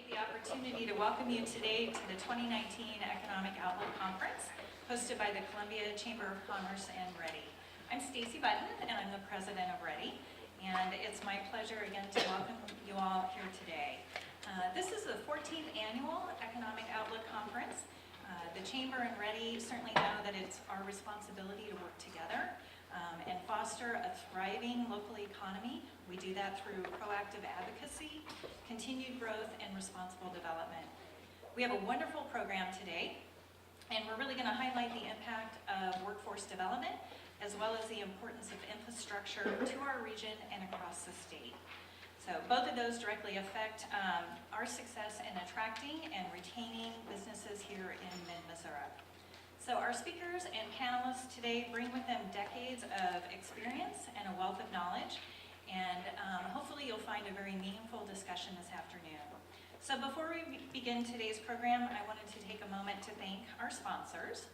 appreciate the opportunity to welcome you today to the 2019 Economic Outlook Conference hosted by the Columbia Chamber of Commerce and Ready. I'm Stacy Button and I'm the president of Ready, and it's my pleasure again to welcome you all here today. This is the 14th annual Economic Outlook Conference. The Chamber and Ready certainly know that it's our responsibility to work together and foster a thriving local economy. We do that through proactive advocacy, continued growth, and responsible development. We have a wonderful program today, and we're really going to highlight the impact of workforce development as well as the importance of infrastructure to our region and across the state. So both of those directly affect our success in attracting and retaining businesses here in mid-Missouri. So our speakers and panelists today bring with them decades of experience and a wealth of knowledge, and hopefully you'll find a very meaningful discussion this afternoon. So before we begin today's program, I wanted to take a moment to thank our sponsors.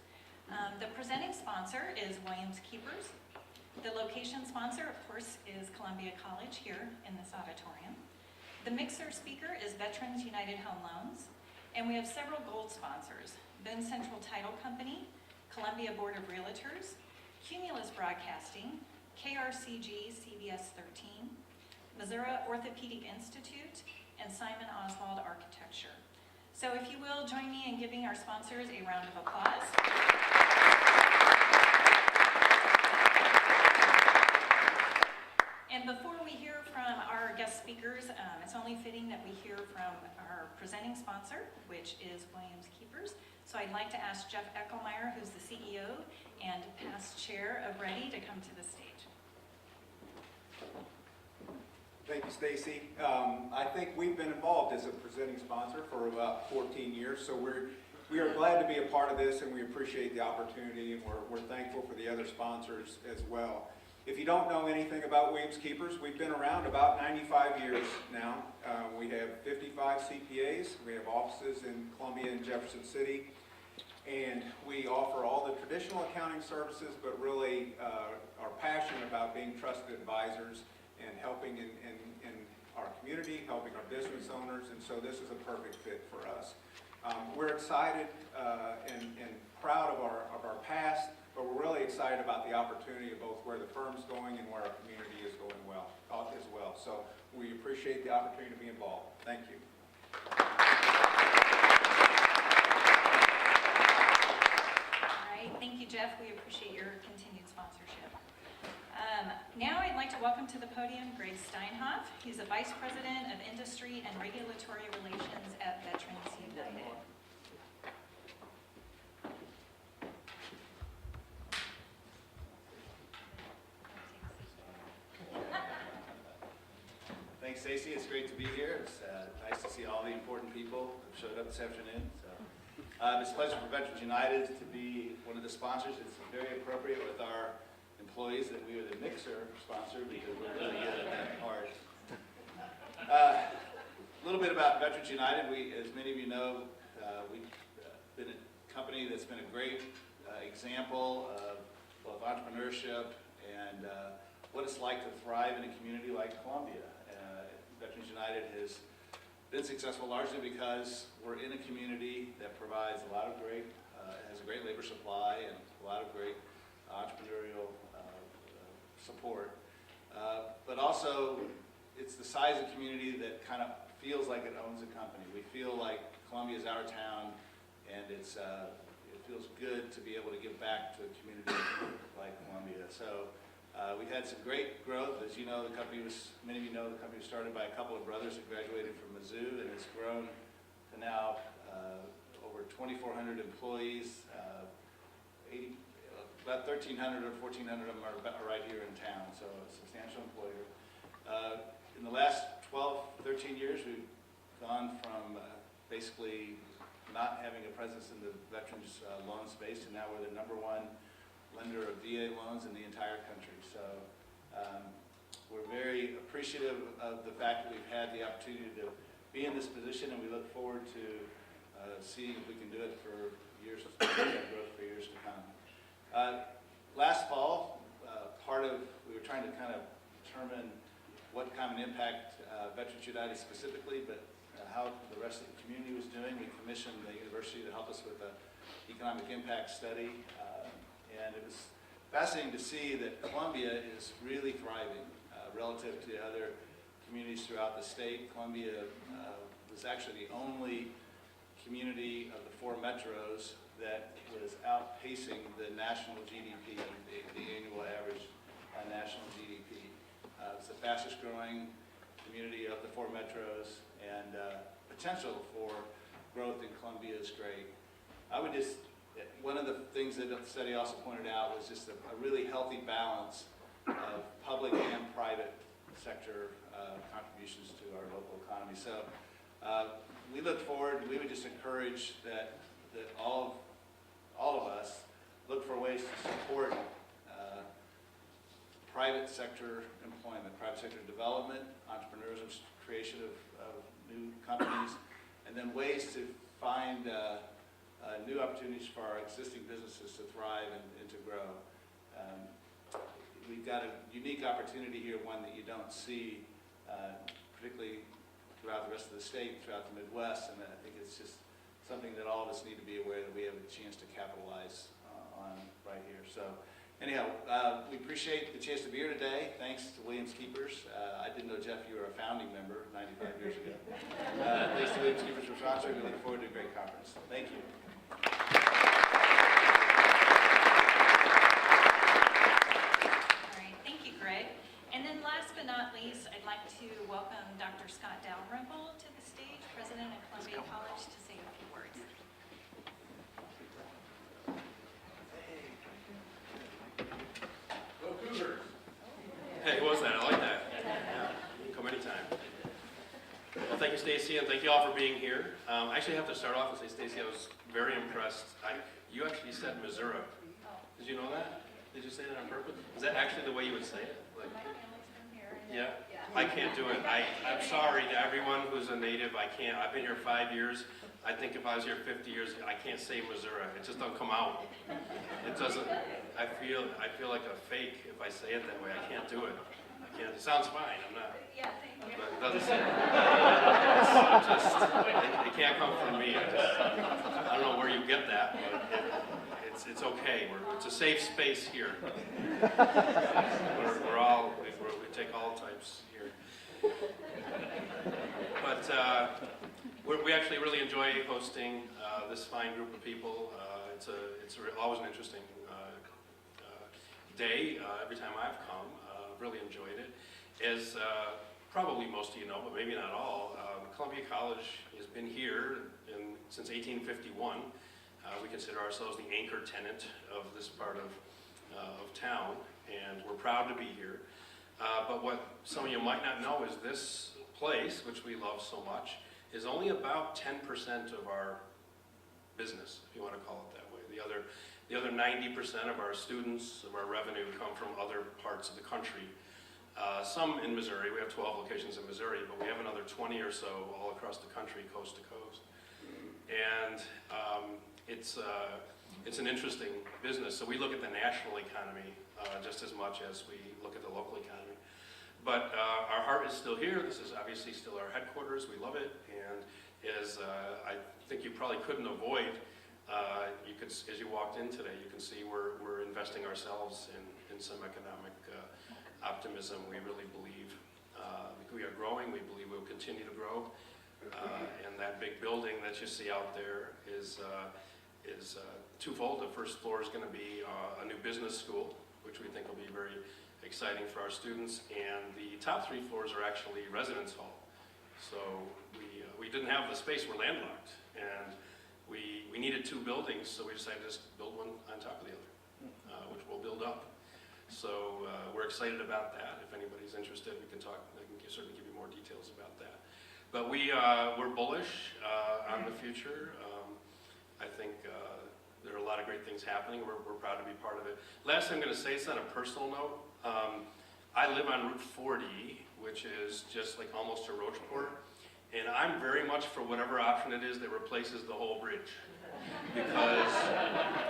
The presenting sponsor is Williams Keepers. The location sponsor, of course, is Columbia College here in this auditorium. The mixer speaker is Veterans United Home Loans, and we have several gold sponsors: Boone Central Title Company, Columbia Board of Realtors, Cumulus Broadcasting, KRCG CBS 13, Missouri Orthopedic Institute, and Simon Oswald Architecture. So if you will, join me in giving our sponsors a round of applause. And before we hear from our guest speakers, it's only fitting that we hear from our presenting sponsor, which is Williams Keepers. So I'd like to ask Jeff Eckelmeyer, who's the CEO and past chair of Ready, to come to the stage. Thank you, Stacy. I think we've been involved as a presenting sponsor for about 14 years, so we are glad to be a part of this, and we appreciate the opportunity, and we're thankful for the other sponsors as well. If you don't know anything about Williams Keepers, we've been around about 95 years now. We have 55 CPAs. We have offices in Columbia and Jefferson City, and we offer all the traditional accounting services, but really are passionate about being trusted advisors and helping in our community, helping our business owners, and so this is a perfect fit for us. We're excited and proud of our past, but we're really excited about the opportunity of both where the firm's going and where our community is going as well. So we appreciate the opportunity to be involved. Thank you. All right, thank you, Jeff. We appreciate your continued sponsorship. Now I'd like to welcome to the podium Greg Steinhoff. He's a Vice President of Industry and Regulatory Relations at Veterans United. Thanks, Stacy. It's great to be here. It's nice to see all the important people who showed up this afternoon. So, it's a pleasure for Veterans United to be one of the sponsors. It's very appropriate with our employees that we are the mixer sponsor because we're really good at that part. A little bit about Veterans United. As many of you know, we've been a company that's been a great example of both entrepreneurship and what it's like to thrive in a community like Columbia. Veterans United has been successful largely because we're in a community that provides a lot of great, has a great labor supply and a lot of great entrepreneurial support. But also, it's the size of the community that kind of feels like it owns a company. We feel like Columbia is our town, and it feels good to be able to give back to a community like Columbia. So we've had some great growth. As you know, many of you know, the company was started by a couple of brothers who graduated from Mizzou, and it's grown to now over 2,400 employees. About 1,300 or 1,400 of them are right here in town, so a substantial employer. In the last 12, 13 years, we've gone from basically not having a presence in the veterans loan space to now we're the #1 lender of VA loans in the entire country. So we're very appreciative of the fact that we've had the opportunity to be in this position, and we look forward to seeing if we can do it for years, growth for years to come. Last fall, we were trying to kind of determine what kind of an impact Veterans United specifically, but how the rest of the community was doing. We commissioned the university to help us with an economic impact study. And it was fascinating to see that Columbia is really thriving relative to other communities throughout the state. Columbia was actually the only community of the 4 metros that was outpacing the national GDP, the annual average national GDP. It's the fastest growing community of the 4 metros, and potential for growth in Columbia is great. One of the things that the study also pointed out was just a really healthy balance of public and private sector contributions to our local economy. So we look forward, we would just encourage that all of us look for ways to support private sector employment, private sector development, entrepreneurship, creation of new companies, and then ways to find new opportunities for our existing businesses to thrive and to grow. We've got a unique opportunity here, one that you don't see, particularly throughout the rest of the state, throughout the Midwest, and I think it's just something that all of us need to be aware that we have a chance to capitalize on right here. So anyhow, we appreciate the chance to be here today. Thanks to Williams Keepers. I didn't know, Jeff, you were a founding member 95 years ago. Thanks to Williams Keepers for sponsoring. We look forward to a great conference. Thank you. All right, thank you, Greg. And then last but not least, I'd like to welcome Dr. Scott Dalrymple to the stage, President of Columbia College, to say a few words. Go Cougars! Hey, who was that? I like that. Yeah, you can come anytime. Well, thank you, Stacy, and thank you all for being here. I actually have to start off and say, Stacy, I was very impressed. You actually said Missouri. Did you know that? Did you say that on purpose? Is that actually the way you would say it? Like, yeah? I can't do it. I'm sorry to everyone who's a native. I can't. I've been here 5 years. I think if I was here 50 years, I can't say Missouri. It just don't come out. It doesn't. I feel like a fake if I say it that way. I can't do it. I can't. It sounds fine. I'm not. Yeah, thank you. But it doesn't say. It can't come from me. I don't know where you get that, but it's okay. It's a safe space here. We take all types here. But we actually really enjoy hosting this fine group of people. It's always an interesting day. Every time I've come, really enjoyed it. As probably most of you know, but maybe not all, Columbia College has been here since 1851. We consider ourselves the anchor tenant of this part of town, and we're proud to be here. But what some of you might not know is this place, which we love so much, is only about 10% of our business, if you want to call it that way. The other 90% of our students, of our revenue, come from other parts of the country. Some in Missouri. We have 12 locations in Missouri, but we have another 20 or so all across the country, coast to coast. And it's an interesting business. So we look at the national economy just as much as we look at the local economy. But our heart is still here. This is obviously still our headquarters. We love it. And as I think you probably couldn't avoid, as you walked in today, you can see we're investing ourselves in some economic optimism. We really believe we are growing. We believe we'll continue to grow. And that big building that you see out there is twofold. The first floor is going to be a new business school, which we think will be very exciting for our students. And the top 3 floors are actually residence hall. So we didn't have the space. We're landlocked, and we needed 2 buildings, so we decided to just build one on top of the other, which we'll build up. So we're excited about that. If anybody's interested, we can talk. I can certainly give you more details about that. But we're bullish on the future. I think there are a lot of great things happening. We're proud to be part of it. Last thing I'm going to say, it's on a personal note. I live on Route 40, which is just like almost to Rocheport. And I'm very much for whatever option it is that replaces the whole bridge. Because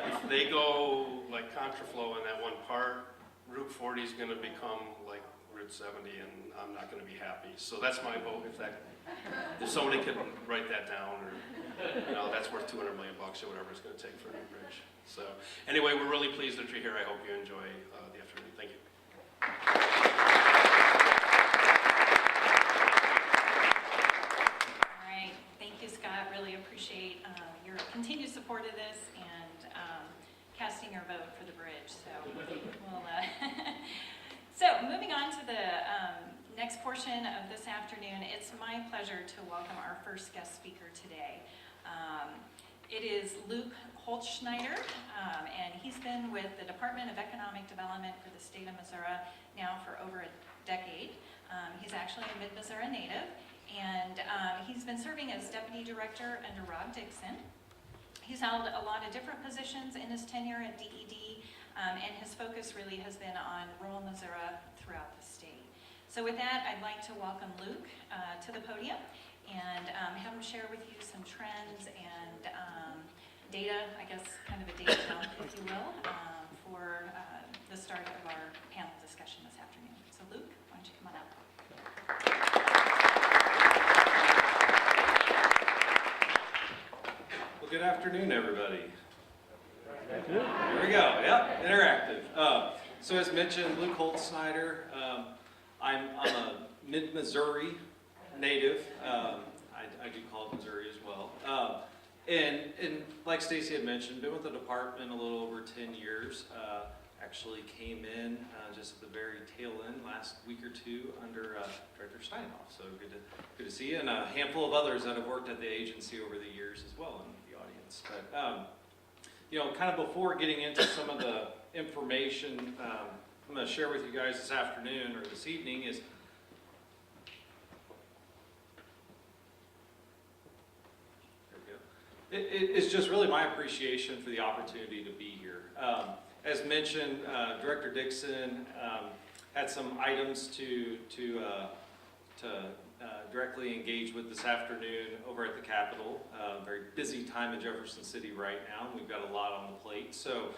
if they go like contraflow in that one part, Route 40 is going to become like Route 70 and I'm not gonna be happy. So that's my vote, if somebody could write that down, or, you know, that's worth $200 million or whatever it's gonna take for a new bridge. So anyway, we're really pleased that you're here. I hope you enjoy the afternoon. Thank you. All right, thank you, Scott. Really appreciate your continued support of this and casting your vote for the bridge. So, we'll, so moving on to the next portion of this afternoon, it's my pleasure to welcome our first guest speaker today. It is Luke Holzschneider, and he's been with the Department of Economic Development for the state of Missouri now for over a decade. He's actually a Mid-Missouri native, and he's been serving as Deputy Director under Rob Dixon. He's held a lot of different positions in his tenure at DED, and his focus really has been on rural Missouri throughout the state. So with that, I'd like to welcome Luke to the podium and have him share with you some trends and data, I guess kind of a data dump, if you will, for the start of our panel discussion this afternoon. So Luke, why don't you come on up? Well, good afternoon, everybody. Here we go. Yep, interactive. So as mentioned, Luke Holzschneider. I'm a Mid-Missouri native. I do call it Missouri as well. And like Stacy had mentioned, been with the department a little over 10 years. Actually came in just at the very tail end last week or two under Director Steinhoff. So good to see you, and a handful of others that have worked at the agency over the years as well in the audience. But you know, kind of before getting into some of the information I'm going to share with you guys this afternoon or this evening is it's just really my appreciation for the opportunity to be here. As mentioned, Director Dixon had some items to directly engage with this afternoon over at the Capitol. Very busy time in Jefferson City right now, and we've got a lot on the plate. So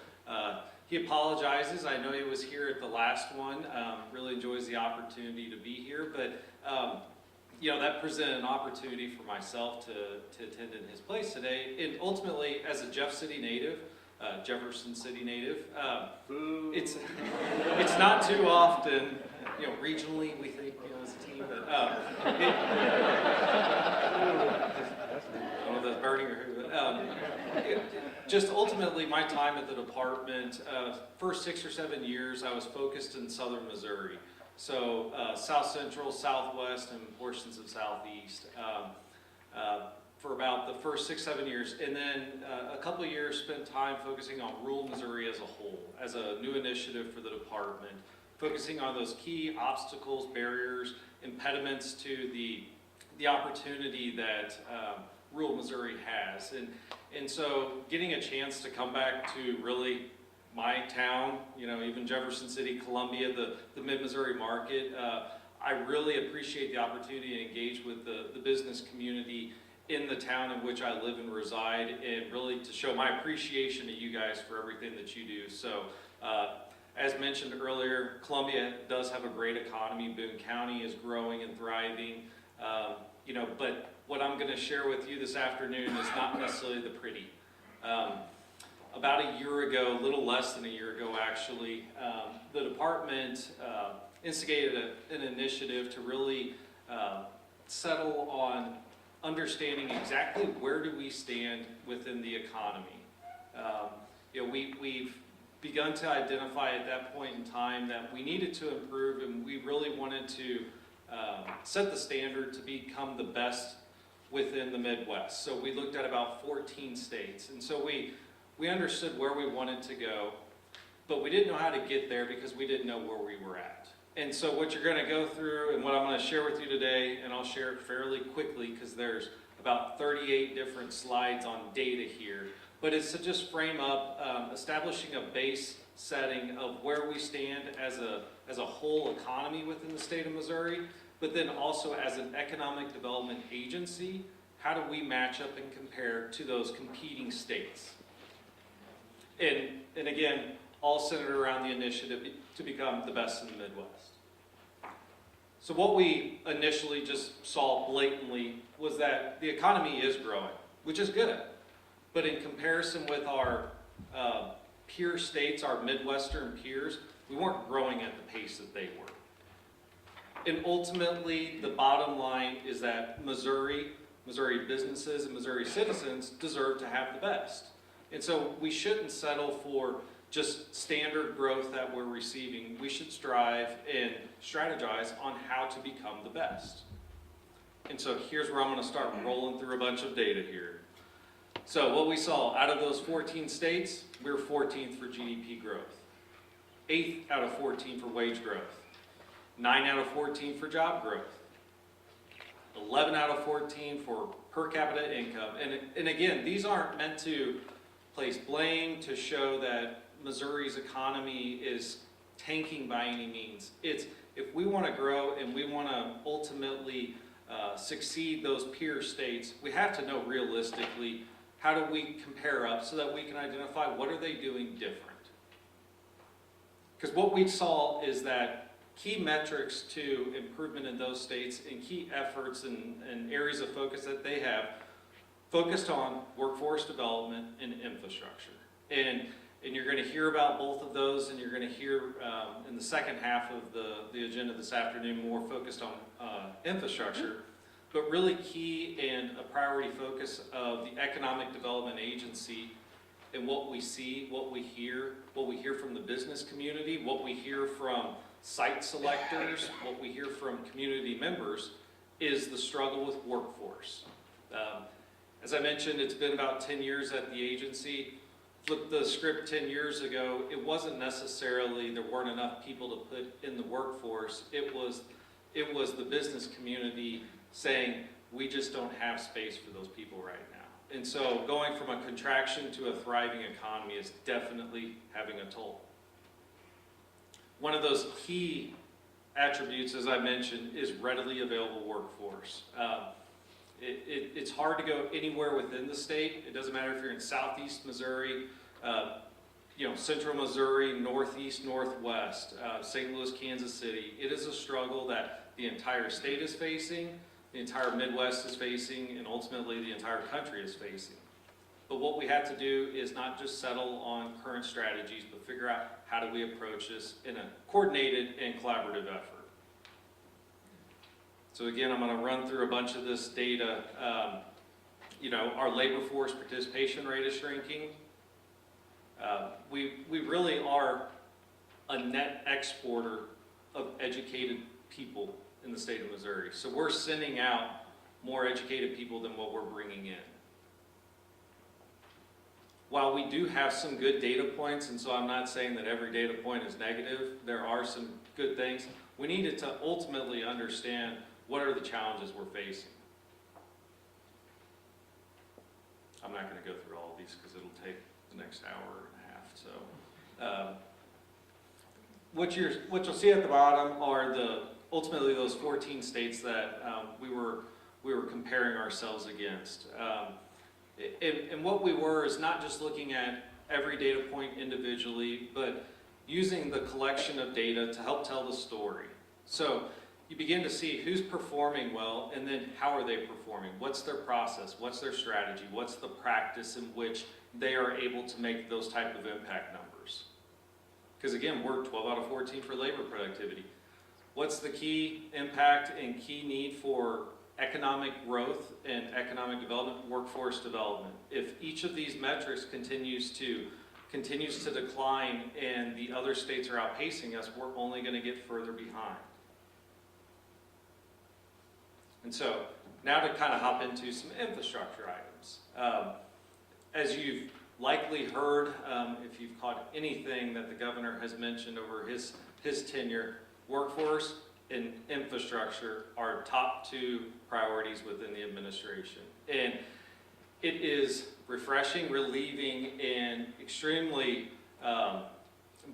he apologizes. I know he was here at the last one. Really enjoys the opportunity to be here, but you know, that presented an opportunity for myself to attend in his place today. And ultimately, as a Jefferson City native, it's not too often, you know, regionally we think, you know, as a team, but I don't know if that's burning or who, but just ultimately my time at the department, first 6 or 7 years, I was focused in southern Missouri. So South Central, Southwest, and portions of Southeast for about the first 6, 7 years. And then a couple of years spent time focusing on rural Missouri as a whole, as a new initiative for the department, focusing on those key obstacles, barriers, impediments to the opportunity that rural Missouri has. And so getting a chance to come back to really my town, you know, even Jefferson City, Columbia, the mid-Missouri market, I really appreciate the opportunity to engage with the business community in the town in which I live and reside, and really to show my appreciation to you guys for everything that you do. So as mentioned earlier, Columbia does have a great economy. Boone County is growing and thriving, you know, but what I'm going to share with you this afternoon is not necessarily the pretty. About a year ago, a little less than a year ago actually, the department instigated an initiative to really settle on understanding exactly where do we stand within the economy. You know, we've begun to identify at that point in time that we needed to improve, and we really wanted to set the standard to become the best within the Midwest. So we looked at about 14 states, and so we understood where we wanted to go, but we didn't know how to get there because we didn't know where we were at. And so what you're going to go through and what I'm going to share with you today, and I'll share it fairly quickly because there's about 38 different slides on data here, but it's to just frame up establishing a base setting of where we stand as a whole economy within the state of Missouri, but then also as an economic development agency, how do we match up and compare to those competing states? And again, all centered around the initiative to become the best in the Midwest. So what we initially just saw blatantly was that the economy is growing, which is good. But in comparison with our peer states, our Midwestern peers, we weren't growing at the pace that they were. And ultimately, the bottom line is that Missouri businesses and Missouri citizens deserve to have the best. And so we shouldn't settle for just standard growth that we're receiving. We should strive and strategize on how to become the best. And so here's where I'm going to start rolling through a bunch of data here. So what we saw, out of those 14 states, we were 14th for GDP growth, 8th out of 14 for wage growth, 9 out of 14 for job growth, 11 out of 14 for per capita income. And again, these aren't meant to place blame, to show that Missouri's economy is tanking by any means. It's, if we want to grow and we want to ultimately succeed those peer states, we have to know realistically, how do we compare up so that we can identify what are they doing different? Because what we saw is that key metrics to improvement in those states and key efforts and areas of focus that they have focused on workforce development and infrastructure. And you're going to hear about both of those, and you're going to hear in the second half of the agenda this afternoon more focused on infrastructure. But really key and a priority focus of the Economic Development Agency and what we see, what we hear from the business community, what we hear from site selectors, what we hear from community members is the struggle with workforce. As I mentioned, it's been about 10 years at the agency. Flip the script 10 years ago, it wasn't necessarily there weren't enough people to put in the workforce. It was the business community saying, we just don't have space for those people right now. And so going from a contraction to a thriving economy is definitely having a toll. One of those key attributes, as I mentioned, is readily available workforce. It's hard to go anywhere within the state. It doesn't matter if you're in southeast Missouri, central Missouri, northeast, northwest, St. Louis, Kansas City. It is a struggle that the entire state is facing, the entire Midwest is facing, and ultimately the entire country is facing. But what we have to do is not just settle on current strategies, but figure out how do we approach this in a coordinated and collaborative effort. So again, I'm going to run through a bunch of this data. Our labor force participation rate is shrinking. We really are a net exporter of educated people in the state of Missouri. So we're sending out more educated people than what we're bringing in. While we do have some good data points, and so I'm not saying that every data point is negative, there are some good things, we needed to ultimately understand what are the challenges we're facing. I'm not going to go through all of these because it'll take the next hour and a half. So, what you'll see at the bottom are ultimately those 14 states that we were comparing ourselves against. And what we were is not just looking at every data point individually, but using the collection of data to help tell the story. So you begin to see who's performing well, and then how are they performing? What's their process? What's their strategy? What's the practice in which they are able to make those type of impact numbers? Because again, we're 12 out of 14 for labor productivity. What's the key impact and key need for economic growth and economic development, workforce development? If each of these metrics continues to decline and the other states are outpacing us, we're only going to get further behind. And so now to kind of hop into some infrastructure items. As you've likely heard, if you've caught anything that the governor has mentioned over his tenure, workforce and infrastructure are top two priorities within the administration. And it is refreshing, relieving, and extremely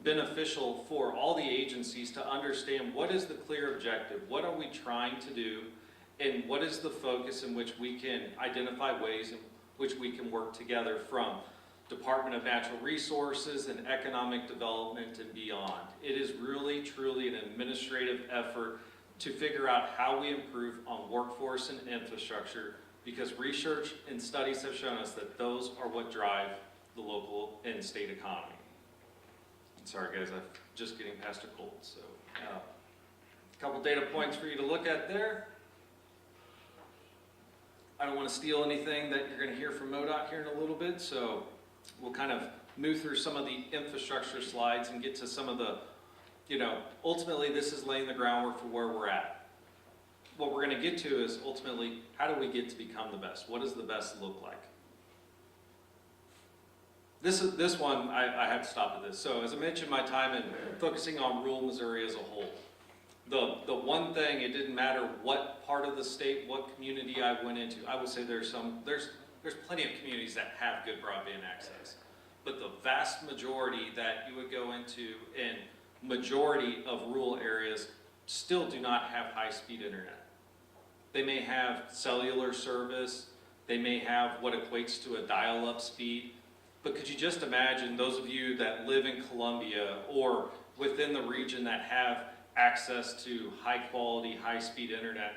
beneficial for all the agencies to understand what is the clear objective, what are we trying to do, and what is the focus in which we can identify ways in which we can work together from Department of Natural Resources and Economic Development and beyond. It is really, truly an administrative effort to figure out how we improve on workforce and infrastructure, because research and studies have shown us that those are what drive the local and state economy. Sorry guys, I'm just getting past a cold, so a couple data points for you to look at there. I don't want to steal anything that you're going to hear from MoDOT here in a little bit, so we'll kind of move through some of the infrastructure slides and get to some of the, ultimately this is laying the groundwork for where we're at. What we're going to get to is ultimately, how do we get to become the best? What does the best look like? This one, I have to stop at this. So as I mentioned, my time in focusing on rural Missouri as a whole, the one thing, it didn't matter what part of the state, what community I went into. I would say there's plenty of communities that have good broadband access, but the vast majority that you would go into in majority of rural areas still do not have high-speed internet. They may have cellular service, they may have what equates to a dial-up speed, but could you just imagine those of you that live in Columbia or within the region that have access to high-quality, high-speed internet,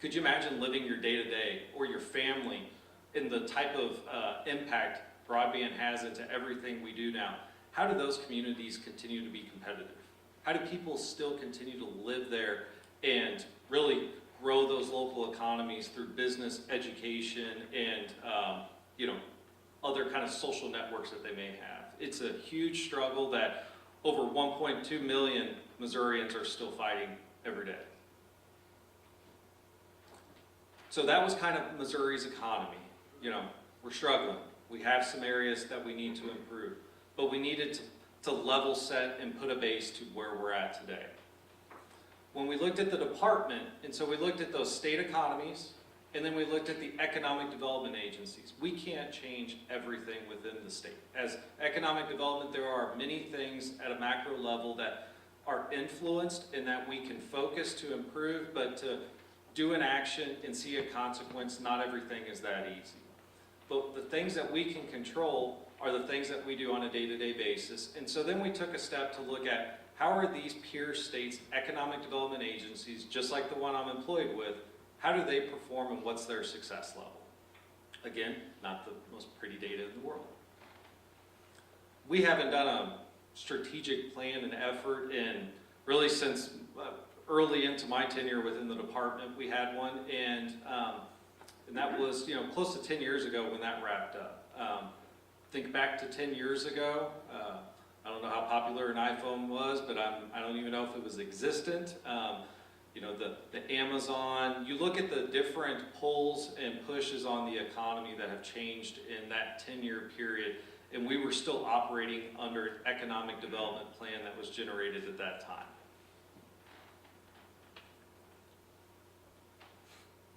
could you imagine living your day-to-day or your family in the type of impact broadband has into everything we do now? How do those communities continue to be competitive? How do people still continue to live there and really grow those local economies through business, education, and other kind of social networks that they may have? It's a huge struggle that over 1.2 million Missourians are still fighting every day. So that was kind of Missouri's economy. We're struggling. We have some areas that we need to improve, but we needed to level set and put a base to where we're at today. When we looked at the department, and so we looked at those state economies, and then we looked at the economic development agencies. We can't change everything within the state. As economic development, there are many things at a macro level that are influenced and that we can focus to improve, but to do an action and see a consequence, not everything is that easy. But the things that we can control are the things that we do on a day-to-day basis. And so then we took a step to look at how are these peer states' economic development agencies, just like the one I'm employed with, how do they perform and what's their success level? Again, not the most pretty data in the world. We haven't done a strategic plan and effort in really since early into my tenure within the department. We had one, and that was close to 10 years ago when that wrapped up. Think back to 10 years ago. I don't know how popular an iPhone was, but I don't even know if it was existent. The Amazon, you look at the different pulls and pushes on the economy that have changed in that 10-year period, and we were still operating under an economic development plan that was generated at that time.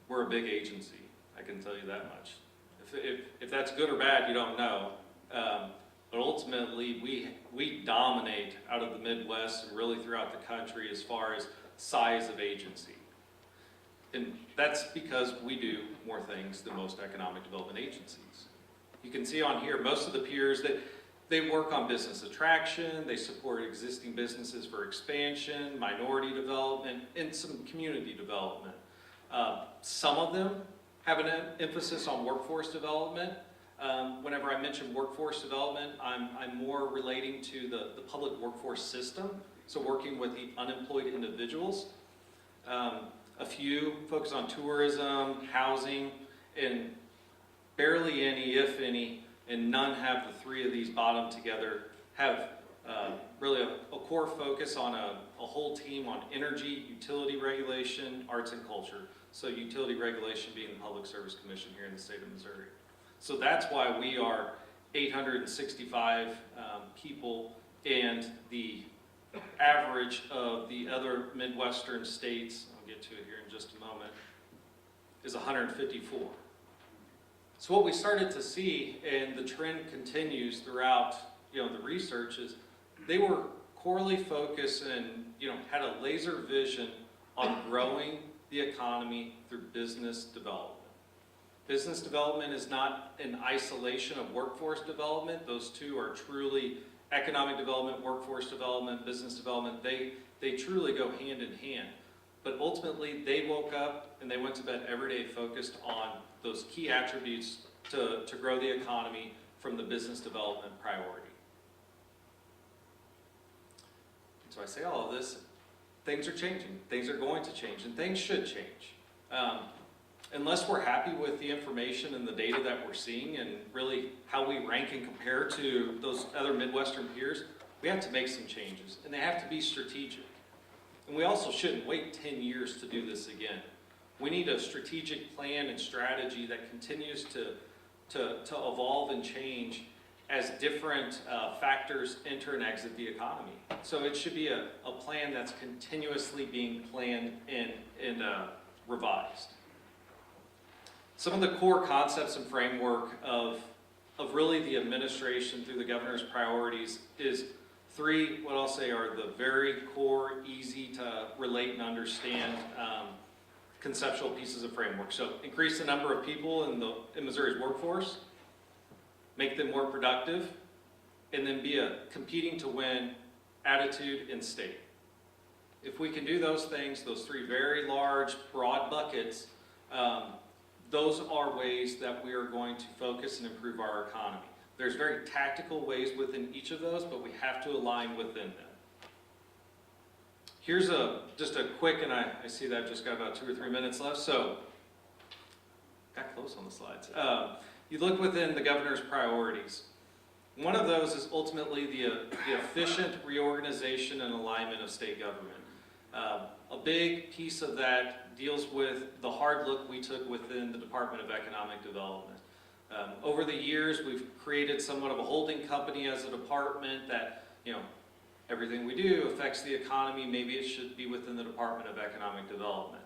We're a big agency, I can tell you that much. If that's good or bad, you don't know. But ultimately, we dominate out of the Midwest and really throughout the country as far as size of agency. And that's because we do more things than most economic development agencies. You can see on here, most of the peers, that they work on business attraction, they support existing businesses for expansion, minority development, and some community development. Some of them have an emphasis on workforce development. Whenever I mention workforce development, I'm more relating to the public workforce system, so working with the unemployed individuals. A few focus on tourism, housing, and barely any, if any, and none have the three of these bottom together, have really a core focus on a whole team on energy, utility regulation, arts and culture. So utility regulation being the Public Service Commission here in the state of Missouri. So that's why we are 865 people, and the average of the other Midwestern states, I'll get to it here in just a moment, is 154. So what we started to see, and the trend continues throughout the research, is they were corely focused and had a laser vision on growing the economy through business development. Business development is not an isolation of workforce development. Those two are truly economic development, workforce development, business development. They truly go hand in hand. but ultimately they woke up and they went to bed every day focused on those key attributes to grow the economy from the business development priority. So I say all of this, things are changing, things are going to change, and things should change. Unless we're happy with the information and the data that we're seeing and really how we rank and compare to those other Midwestern peers, we have to make some changes, and they have to be strategic. And we also shouldn't wait 10 years to do this again. We need a strategic plan and strategy that continues to evolve and change as different factors enter and exit the economy. So it should be a plan that's continuously being planned and revised. Some of the core concepts and framework of really the administration through the governor's priorities is three, what I'll say are the very core, easy to relate and understand conceptual pieces of framework. So increase the number of people in Missouri's workforce, make them more productive, and then be a competing to win attitude in state. If we can do those things, those three very large, broad buckets, those are ways that we are going to focus and improve our economy. There's very tactical ways within each of those, but we have to align within them. Here's just a quick, and I see that I've just got about 2 or 3 minutes left, so got close on the slides. You look within the governor's priorities. One of those is ultimately the efficient reorganization and alignment of state government. A big piece of that deals with the hard look we took within the Department of Economic Development. Over the years, we've created somewhat of a holding company as a department that, everything we do affects the economy. Maybe it should be within the Department of Economic Development.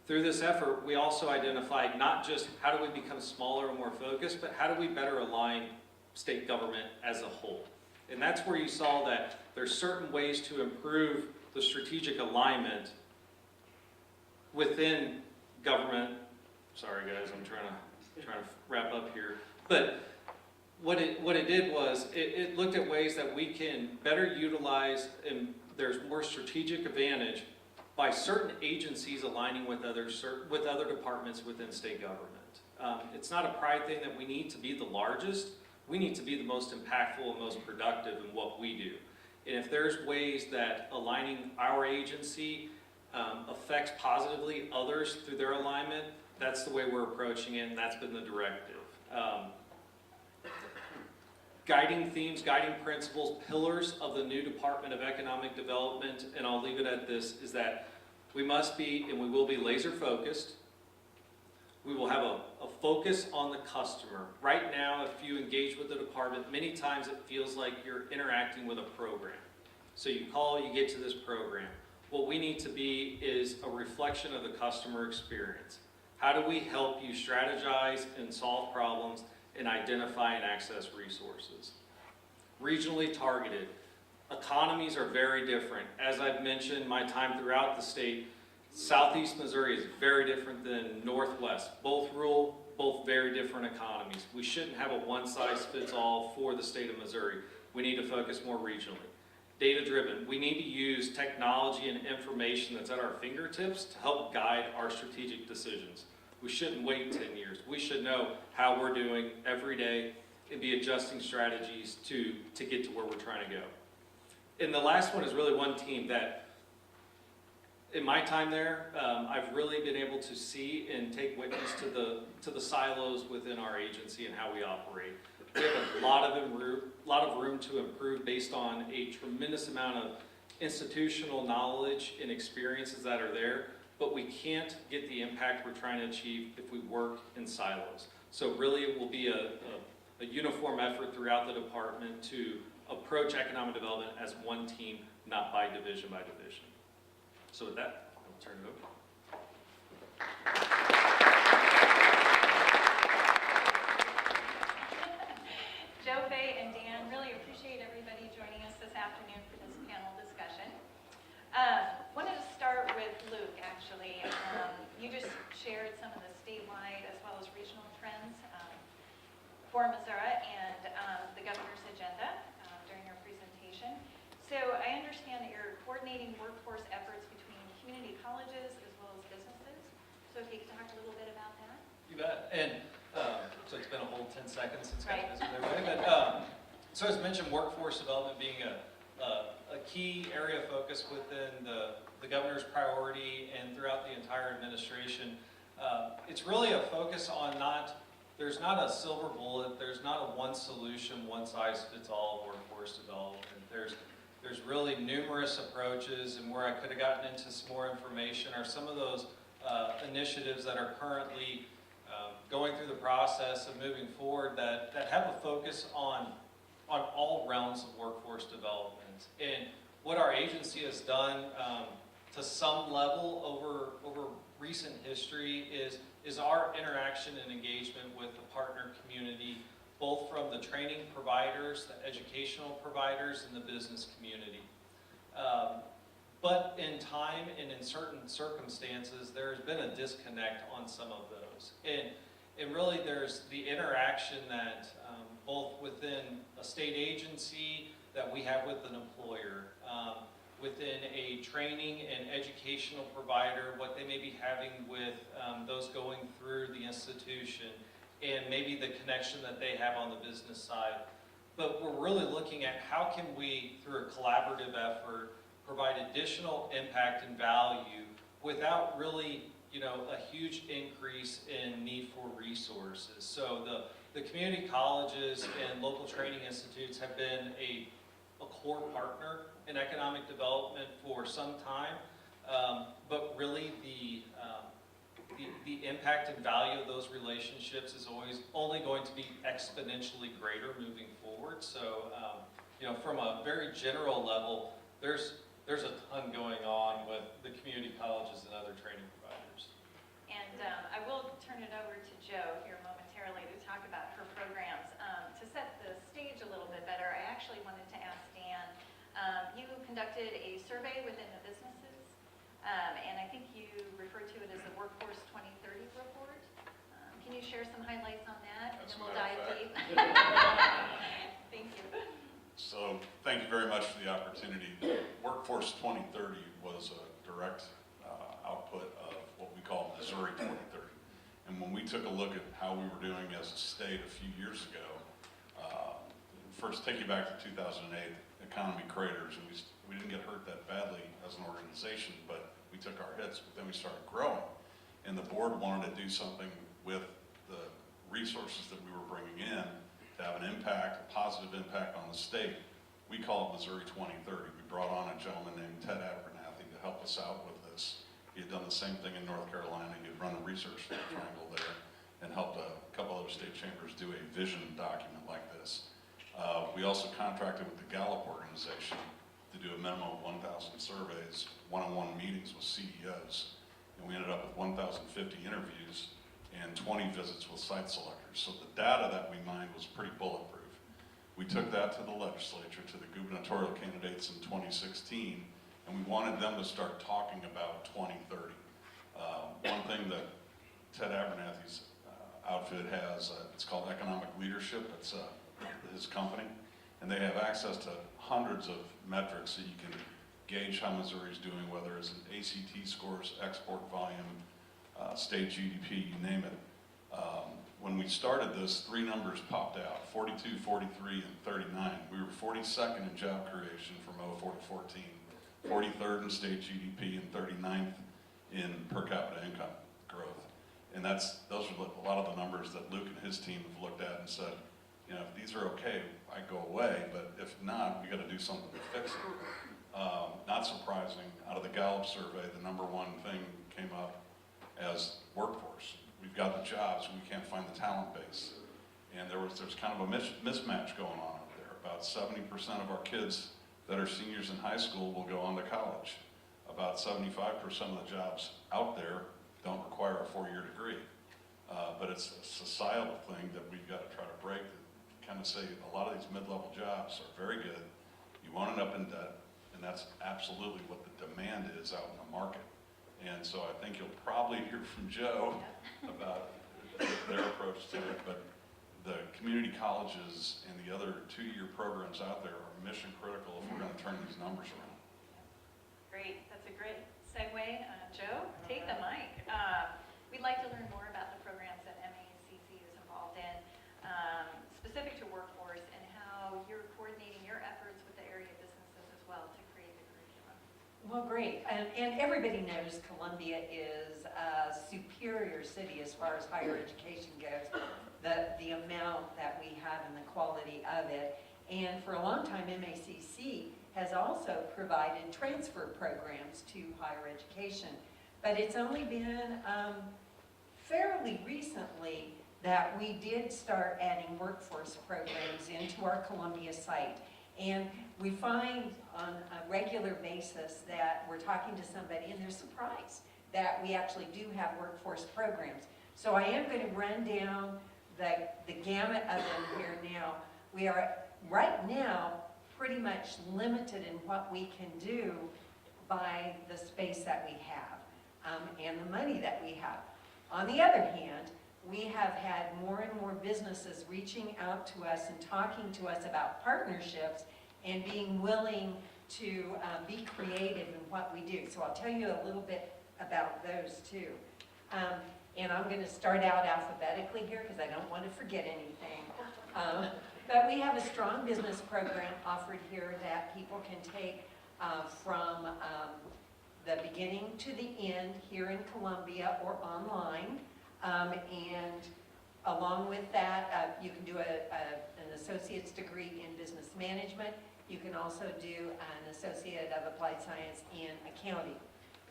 Through this effort, we also identified not just how do we become smaller and more focused, but how do we better align state government as a whole. And that's where you saw that there's certain ways to improve the strategic alignment within government. Sorry guys, I'm trying to wrap up here. But what it did was it looked at ways that we can better utilize, and there's more strategic advantage by certain agencies aligning with other departments within state government. It's not a pride thing that we need to be the largest. We need to be the most impactful and most productive in what we do. And if there's ways that aligning our agency affects positively others through their alignment, that's the way we're approaching it, and that's been the directive. Guiding themes, guiding principles, pillars of the new Department of Economic Development, and I'll leave it at this, is that we must be and we will be laser focused. We will have a focus on the customer. Right now, if you engage with the department, many times it feels like you're interacting with a program. So you call, you get to this program. What we need to be is a reflection of the customer experience. How do we help you strategize and solve problems and identify and access resources? Regionally targeted. Economies are very different. As I've mentioned, my time throughout the state, Southeast Missouri is very different than Northwest. Both rural, both very different economies. We shouldn't have a one-size-fits-all for the state of Missouri. We need to focus more regionally. Data-driven. We need to use technology and information that's at our fingertips to help guide our strategic decisions. We shouldn't wait 10 years. We should know how we're doing every day and be adjusting strategies to get to where we're trying to go. And the last one is really one team that, in my time there, I've really been able to see and take witness to the silos within our agency and how we operate. We have a lot of room to improve based on a tremendous amount of institutional knowledge and experiences that are there, but we can't get the impact we're trying to achieve if we work in silos. So really it will be a uniform effort throughout the department to approach economic development as one team, not by division. So with that, I'll turn it over. Joe, Faye, and Dan, really appreciate everybody joining us this afternoon for this panel discussion. Wanted to start with Luke, actually. You just shared some of the statewide as well as regional trends for Missouri and the governor's agenda during your presentation. So I understand that you're coordinating workforce efforts between community colleges as well as businesses. So if you could talk a little bit about that. You bet. And so it's been a whole 10 seconds since Right. guys been there. But so as mentioned, workforce development being a key area of focus within the governor's priority and throughout the entire administration. It's really a focus on there's not a silver bullet, there's not a one solution, one size fits all workforce development. There's really numerous approaches, and where I could have gotten into some more information are some of those initiatives that are currently going through the process of moving forward that have a focus on all realms of workforce development. And what our agency has done to some level over recent history is our interaction and engagement with the partner community, both from the training providers, the educational providers, and the business community. But in time and in certain circumstances, there's been a disconnect on some of those. And really there's the interaction that both within a state agency that we have with an employer, within a training and educational provider, what they may be having with those going through the institution, and maybe the connection that they have on the business side. But we're really looking at how can we, through a collaborative effort, provide additional impact and value without really, a huge increase in need for resources. So the community colleges and local training institutes have been a core partner in economic development for some time, but really the impact and value of those relationships is only going to be exponentially greater moving forward. So, from a very general level, there's a ton going on with the community colleges and other training providers. And I will turn it over to Jo here momentarily to talk about her programs. To set the stage a little bit better, I actually wanted to ask Dan, you conducted a survey within the businesses, and I think you referred to it as the Workforce 2030 report. Can you share some highlights on that? As And then a we'll matter dive of deep. Thank you. So thank you very much for the opportunity. Workforce 2030 was a direct output of what we call Missouri 2030. And when we took a look at how we were doing as a state a few years ago, first take you back to 2008, economy craters, and we didn't get hurt that badly as an organization, but we took our hits, but then we started growing. And the board wanted to do something with the resources that we were bringing in to have an impact, a positive impact on the state. We call it Missouri 2030. We brought on a gentleman named Ted Abernathy to help us out with this. He had done the same thing in North Carolina. He had run a research triangle there and helped a couple other state chambers do a vision document like this. We also contracted with the Gallup organization to do a minimum of 1,000 surveys, one-on-one meetings with CEOs. And we ended up with 1,050 interviews and 20 visits with site selectors. So the data that we mined was pretty bulletproof. We took that to the legislature, to the gubernatorial candidates in 2016, and we wanted them to start talking about 2030. One thing that Ted Abernathy's outfit has, it's called Economic Leadership. It's his company, and they have access to hundreds of metrics so you can gauge how Missouri's doing, whether it's an ACT scores, export volume, state GDP, you name it. When we started this, three numbers popped out, 42, 43, and 39. We were 42nd in job creation from 04 to 14, 43rd in state GDP, and 39th in per capita income growth. And those are a lot of the numbers that Luke and his team have looked at and said, if these are okay, I go away, but if not, we got to do something to fix it. Not surprising, out of the Gallup survey, the number one thing came up as workforce. We've got the jobs, we can't find the talent base. And there's kind of a mismatch going on out there. About 70% of our kids that are seniors in high school will go on to college. About 75% of the jobs out there don't require a four-year degree. But it's a societal thing that we've got to try to break. Kind of say a lot of these mid-level jobs are very good. You won't end up in debt, and that's absolutely what the demand is out in the market. And so I think you'll probably hear from Jo about their approach to it, but the community colleges and the other two-year programs out there are mission critical if we're going to turn these numbers around. Great, that's a great segue. Joe, take the mic. We'd like to learn more about the programs that MACC is involved in, specific to workforce, and how you're coordinating your efforts with the area businesses as well to create the curriculum. Well, great. And everybody knows Columbia is a superior city as far as higher education goes, the amount that we have and the quality of it. And for a long time, MACC has also provided transfer programs to higher education. But it's only been fairly recently that we did start adding workforce programs into our Columbia site. And we find on a regular basis that we're talking to somebody and they're surprised that we actually do have workforce programs. So I am going to run down the gamut of them here now. We are right now pretty much limited in what we can do by the space that we have and the money that we have. On the other hand, we have had more and more businesses reaching out to us and talking to us about partnerships and being willing to be creative in what we do. So I'll tell you a little bit about those too. And I'm going to start out alphabetically here because I don't want to forget anything. But we have a strong business program offered here that people can take from the beginning to the end here in Columbia or online. And along with that, you can do an associate's degree in business management. You can also do an associate of applied science in accounting,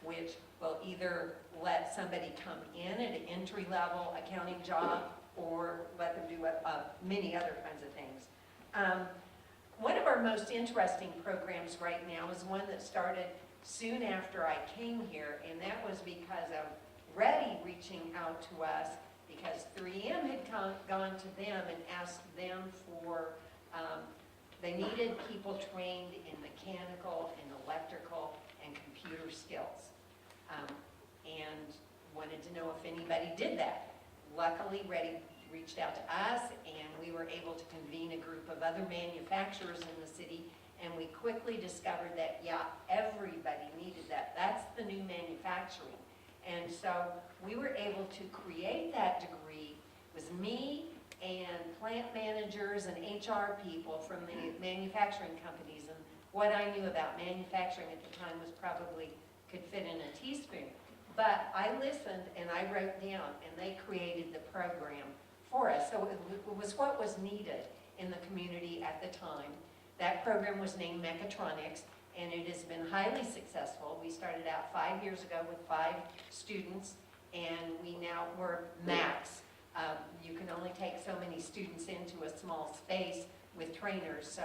which will either let somebody come in at an entry-level accounting job or let them do many other kinds of things. One of our most interesting programs right now is one that started soon after I came here, and that was because of Ready reaching out to us because 3M had gone to them and asked them for, they needed people trained in mechanical and electrical and computer skills, and wanted to know if anybody did that. Luckily, Ready reached out to us, and we were able to convene a group of other manufacturers in the city, and we quickly discovered that, yeah, everybody needed that. That's the new manufacturing. And so we were able to create that degree. It was me and plant managers and HR people from the manufacturing companies. And what I knew about manufacturing at the time was probably could fit in a teaspoon. But I listened and I wrote down, and they created the program for us. So it was what was needed in the community at the time. That program was named Mechatronics, and it has been highly successful. We started out 5 years ago with 5 students, and we're max. You can only take so many students into a small space with trainers, so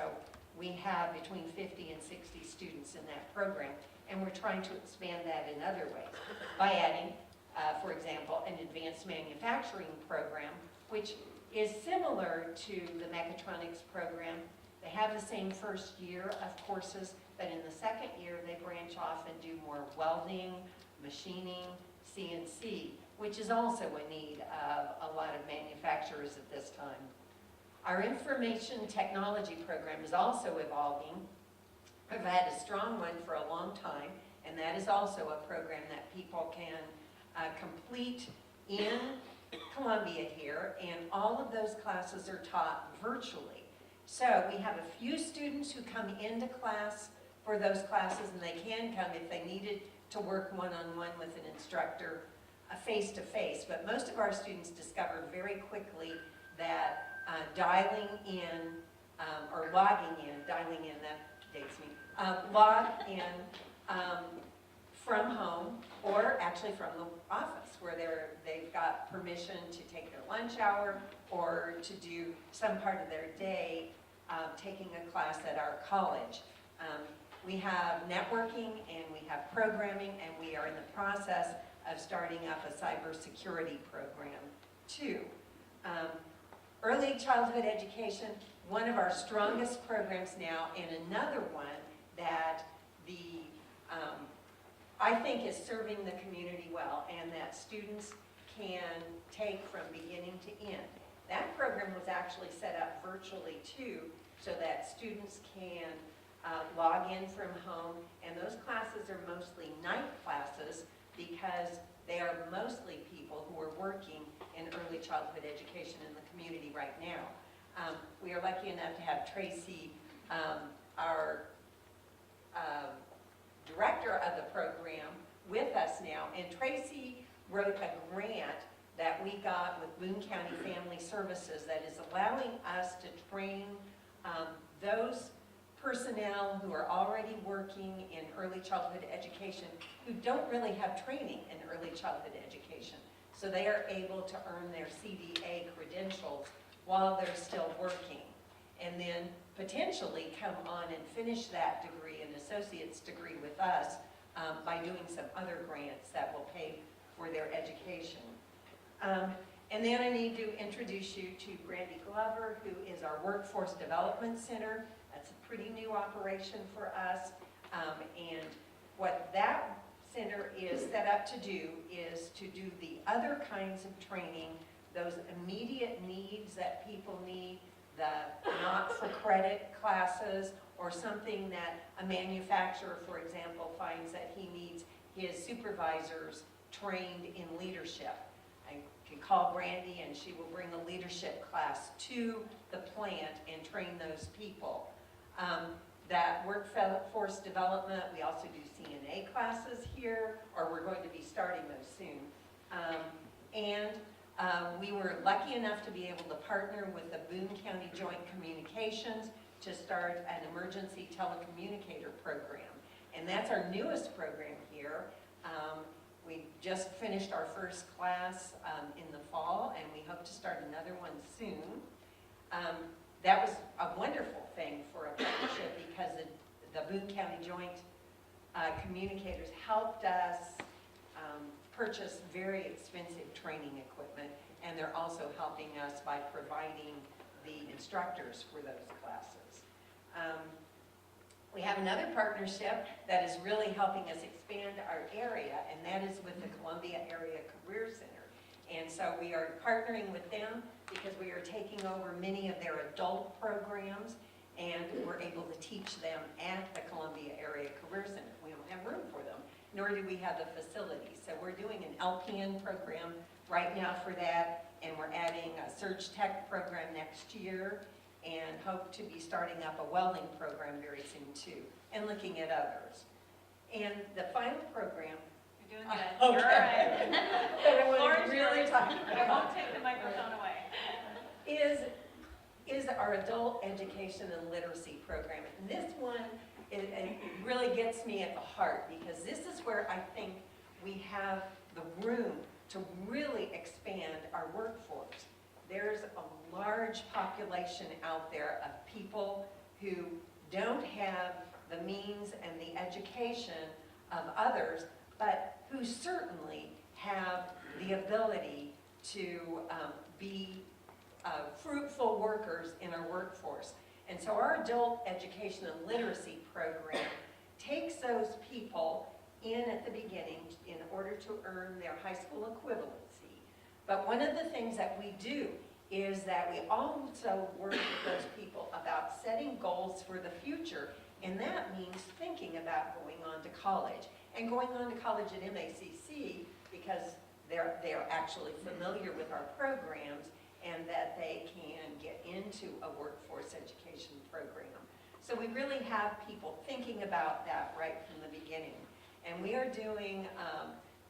we have between 50 and 60 students in that program, and we're trying to expand that in other ways by adding, for example, an advanced manufacturing program, which is similar to the mechatronics program. They have the same first year of courses, but in the second year they branch off and do more welding, machining, CNC, which is also a need of a lot of manufacturers at this time. Our information technology program is also evolving. We've had a strong one for a long time, and that is also a program that people can complete in Columbia here, and all of those classes are taught virtually. So we have a few students who come into class for those classes, and they can come if they needed to work one-on-one with an instructor, face-to-face. But most of our students discovered very quickly that dialing in, or logging in, dialing in, that dates me, log in from home, or actually from the office, where they've got permission to take their lunch hour or to do some part of their day taking a class at our college. We have networking and we have programming, and we are in the process of starting up a cybersecurity program too. Early childhood education, one of our strongest programs now, and another one that I think is serving the community well, and that students can take from beginning to end. That program was actually set up virtually too, so that students can log in from home, and those classes are mostly night classes because they are mostly people who are working in early childhood education in the community right now. We are lucky enough to have Tracy, our director of the program, with us now. And Tracy wrote a grant that we got with Boone County Family Services that is allowing us to train those personnel who are already working in early childhood education who don't really have training in early childhood education. So they are able to earn their CDA credentials while they're still working, and then potentially come on and finish that degree, an associate's degree with us, by doing some other grants that will pay for their education. And then I need to introduce you to Brandy Glover, who is our Workforce Development Center. That's a pretty new operation for us. And what that center is set up to do is to do the other kinds of training, those immediate needs that people need, the not-for-credit classes, or something that a manufacturer, for example, finds that he needs his supervisors trained in leadership. I can call Brandy and she will bring a leadership class to the plant and train those people. That workforce development, we also do CNA classes here, or we're going to be starting those soon. We were lucky enough to be able to partner with the Boone County Joint Communications to start an emergency telecommunicator program. And that's our newest program here. We just finished our first class in the fall, and we hope to start another one soon. That was a wonderful thing for a partnership because the Boone County Joint Communicators helped us purchase very expensive training equipment, and they're also helping us by providing the instructors for those classes. We have another partnership that is really helping us expand our area, and that is with the Columbia Area Career Center. And so we are partnering with them because we are taking over many of their adult programs, and we're able to teach them at the Columbia Area Career Center. We don't have room for them, nor do we have the facilities. So we're doing an LPN program right now for that, and we're adding a Surge Tech program next year, and hope to be starting up a welding program very soon too, and looking at others. And the final program, You're doing good. Okay. You're all right. that I Floor want is to really yours. talk I about won't take the microphone away. is our adult education and literacy program. And this one, it really gets me at the heart, because this is where I think we have the room to really expand our workforce. There's a large population out there of people who don't have the means and the education of others, but who certainly have the ability to be fruitful workers in our workforce. And so our adult education and literacy program takes those people in at the beginning in order to earn their high school equivalency. But one of the things that we do is that we also work with those people about setting goals for the future, and that means thinking about going on to college. And going on to college at MACC because they're actually familiar with our programs and that they can get into a workforce education program. So we really have people thinking about that right from the beginning. And we are doing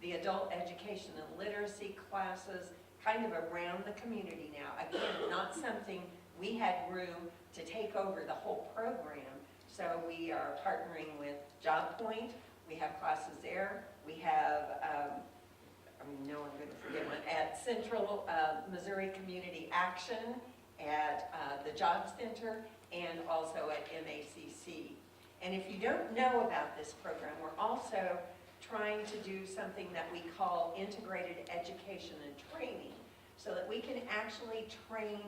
the adult education and literacy classes kind of around the community now. Again, not something we had room to take over the whole program. So we are partnering with Job Point. We have classes there. We have, I'm going to forget one, at Central Missouri Community Action, at the Job Center, and also at MACC. And if you don't know about this program, we're also trying to do something that we call integrated education and training, so that we can actually train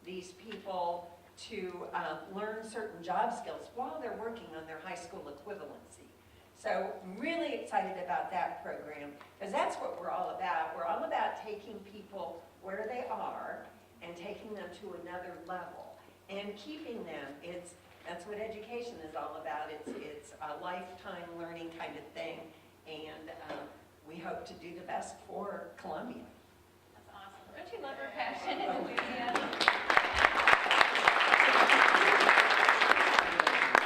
these people to learn certain job skills while they're working on their high school equivalency. So I'm really excited about that program, because that's what we're all about. We're all about taking people where they are and taking them to another level and keeping them. That's what education is all about. It's a lifetime learning kind of thing, and we hope to do the best for Columbia. That's awesome. Don't you love her passion and enthusiasm?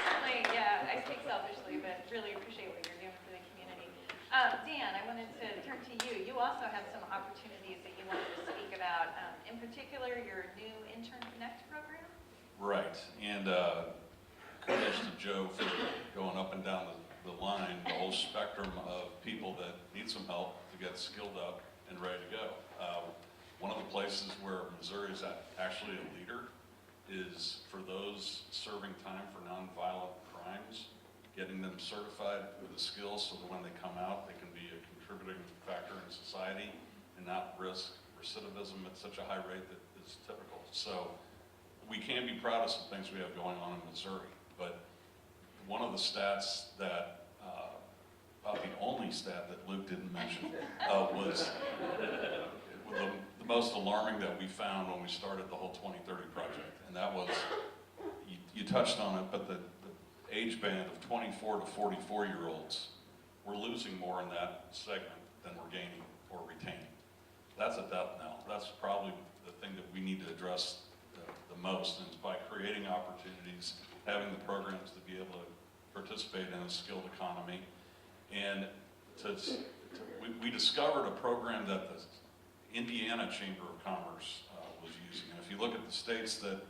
Certainly, yeah, I speak selfishly, but really appreciate what you're doing for the community. Dan, I wanted to turn to you. You also have some opportunities that you wanted to speak about. In particular, your new Intern Connect program. Right, and kudos to Joe for going up and down the line, the whole spectrum of people that need some help to get skilled up and ready to go. One of the places where Missouri is actually a leader is for those serving time for nonviolent crimes, getting them certified with the skills so that when they come out, they can be a contributing factor in society and not risk recidivism at such a high rate that is typical. So we can be proud of some things we have going on in Missouri, but one of the stats that, about the only stat that Luke didn't mention, was the most alarming that we found when we started the whole 2030 project, and that was, you touched on it, but the age band of 24 to 44-year-olds, we're losing more in that segment than we're gaining or retaining. That's a death knell. That's probably the thing that we need to address the most, and it's by creating opportunities, having the programs to be able to participate in a skilled economy. And we discovered a program that the Indiana Chamber of Commerce was using. And if you look at the states that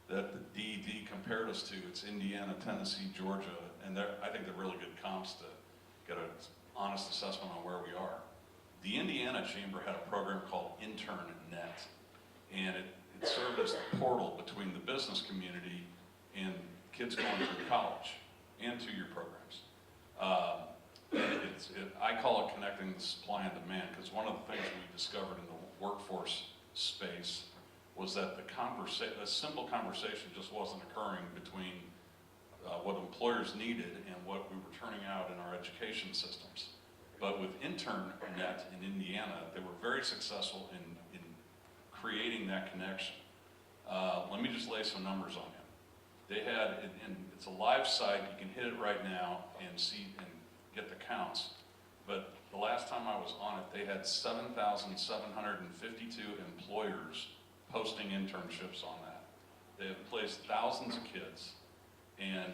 the DED compared us to, it's Indiana, Tennessee, Georgia, and I think they're really good comps to get an honest assessment on where we are. The Indiana Chamber had a program called InternNet, and it served as the portal between the business community and kids going through college and two-year programs. I call it connecting the supply and demand, because one of the things we discovered in the workforce space was that a simple conversation just wasn't occurring between what employers needed and what we were turning out in our education systems. But with InternNet in Indiana, they were very successful in creating that connection. Let me just lay some numbers on you. They had, and it's a live site, you can hit it right now and see and get the counts. But the last time I was on it, they had 7,752 employers posting internships on that. They have placed thousands of kids, and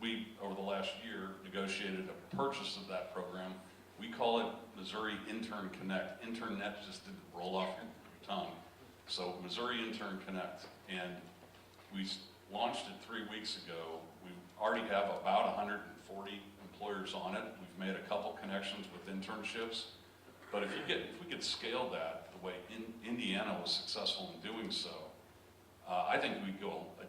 we, over the last year, negotiated a purchase of that program. We call it Missouri Intern Connect. InternNet just didn't roll off your tongue. So Missouri Intern Connect, and we launched it 3 weeks ago. We already have about 140 employers on it. We've made a couple connections with internships, but if we could scale that the way Indiana was successful in doing so, I think we'd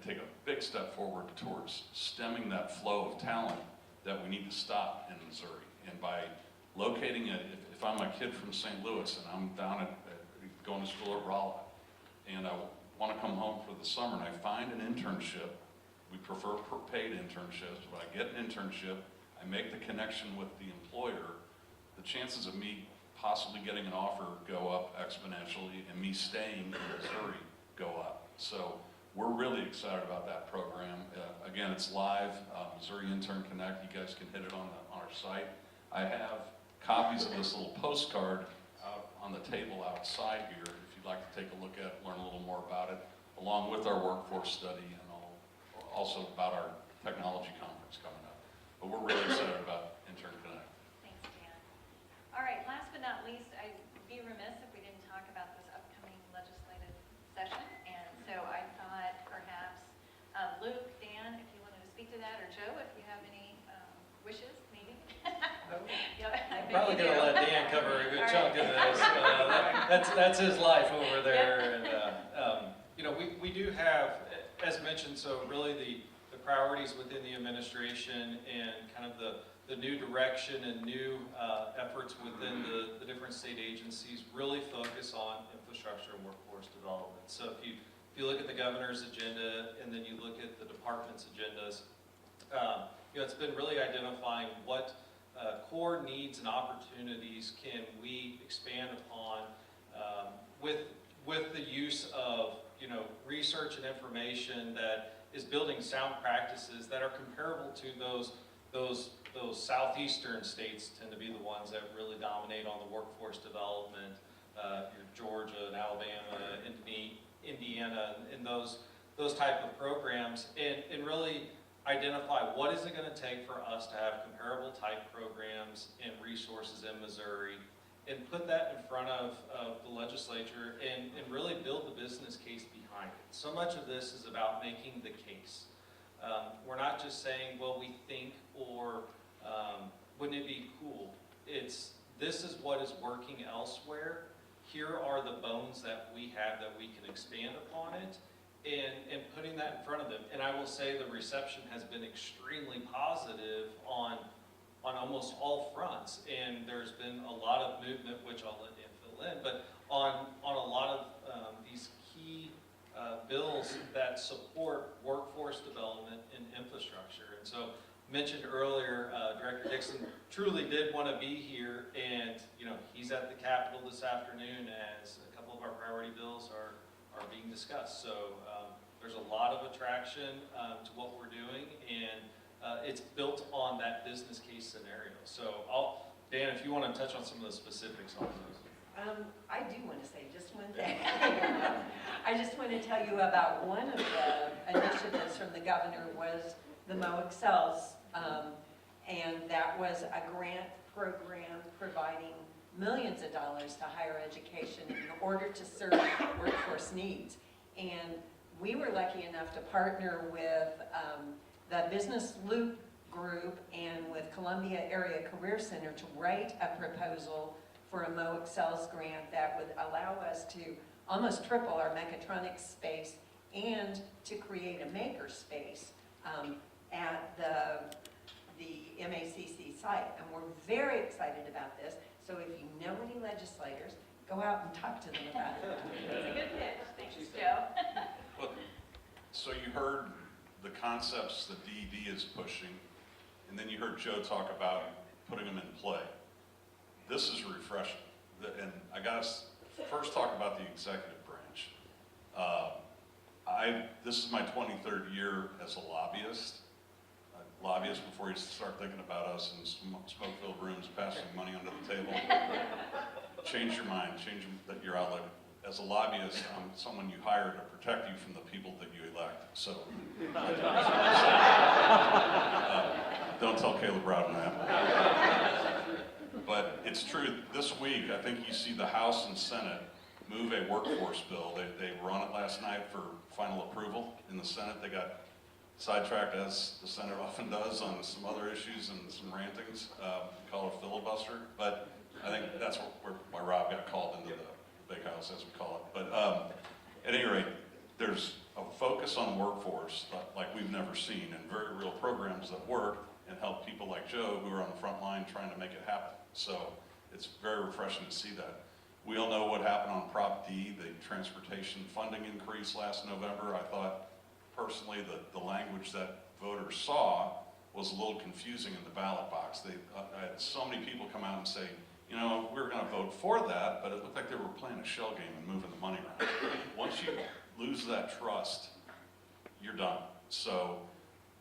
take a big step forward towards stemming that flow of talent that we need to stop in Missouri. And by locating it, if I'm a kid from St. Louis and I'm down going to school at Rolla, and I want to come home for the summer and I find an internship, we prefer paid internships, but I get an internship, I make the connection with the employer, the chances of me possibly getting an offer go up exponentially and me staying in Missouri go up. So we're really excited about that program. Again, it's live, Missouri Intern Connect. You guys can hit it on our site. I have copies of this little postcard out on the table outside here if you'd like to take a look at it, learn a little more about it, along with our workforce study and also about our technology conference coming up. But we're really excited about Intern Connect. Thanks, Dan. All right, last but not least, I'd be remiss if we didn't talk about this upcoming legislative session. And so I thought perhaps Luke, Dan, if you wanted to speak to that, or Joe, if you have any wishes, maybe. Probably gonna let Dan cover a good chunk of this. That's his life over there. And you know, we do have, as mentioned, so really the priorities within the administration and kind of the new direction and new efforts within the different state agencies really focus on infrastructure and workforce development. So if you look at the governor's agenda and then you look at the department's agendas, you know, it's been really identifying what core needs and opportunities can we expand upon with the use of, you know, research and information that is building sound practices that are comparable to those southeastern states tend to be the ones that really dominate on the workforce development. Your Georgia and Alabama, Indiana, and those type of programs, and really identify what is it going to take for us to have comparable type programs and resources in Missouri, and put that in front of the legislature and really build the business case behind it. So much of this is about making the case. We're not just saying, well, we think, or wouldn't it be cool? This is what is working elsewhere. Here are the bones that we have that we can expand upon it, and putting that in front of them. And I will say the reception has been extremely positive on almost all fronts, and there's been a lot of movement, which I'll let you fill in, but on a lot of these key bills that support workforce development and infrastructure. And so, mentioned earlier, Director Dixon truly did want to be here, and he's at the Capitol this afternoon as a couple of our priority bills are being discussed. So there's a lot of attraction to what we're doing, and it's built on that business case scenario. So Dan, if you want to touch on some of the specifics on those. I do want to say just one thing. I just want to tell you about one of the initiatives from the governor was the Mo Excels, and that was a grant program providing millions of dollars to higher education in order to serve workforce needs. And we were lucky enough to partner with the Business Loop Group and with Columbia Area Career Center to write a proposal for a Mo Excels grant that would allow us to almost triple our mechatronics space and to create a maker space at the MACC site. And we're very excited about this. So if you know any legislators, go out and talk to them about it. That's a good pitch. Thanks, Joe. Well, so you heard the concepts that DED is pushing, and then you heard Joe talk about putting them in play. This is refreshing. And I got to first talk about the executive branch. This is my 23rd year as a lobbyist. Lobbyist before you start thinking about us in smoke-filled rooms passing money under the table. Change your mind, change your outlook. As a lobbyist, I'm someone you hire to protect you from the people that you elect. So, don't tell Caleb Rowden that. But it's true, this week, I think you see the House and Senate move a workforce bill. They were on it last night for final approval. In the Senate, they got sidetracked, as the Senate often does, on some other issues and some rantings, call it filibuster. But I think that's why Rob got called into the big house, as we call it. But at any rate, there's a focus on workforce like we've never seen, and very real programs that work and help people like Joe, who are on the front line trying to make it happen. So it's very refreshing to see that. We all know what happened on Prop D, the transportation funding increase last November. I thought, personally, the language that voters saw was a little confusing in the ballot box. I had so many people come out and say, we're going to vote for that, but it looked like they were playing a shell game and moving the money around. Once you lose that trust, you're done. So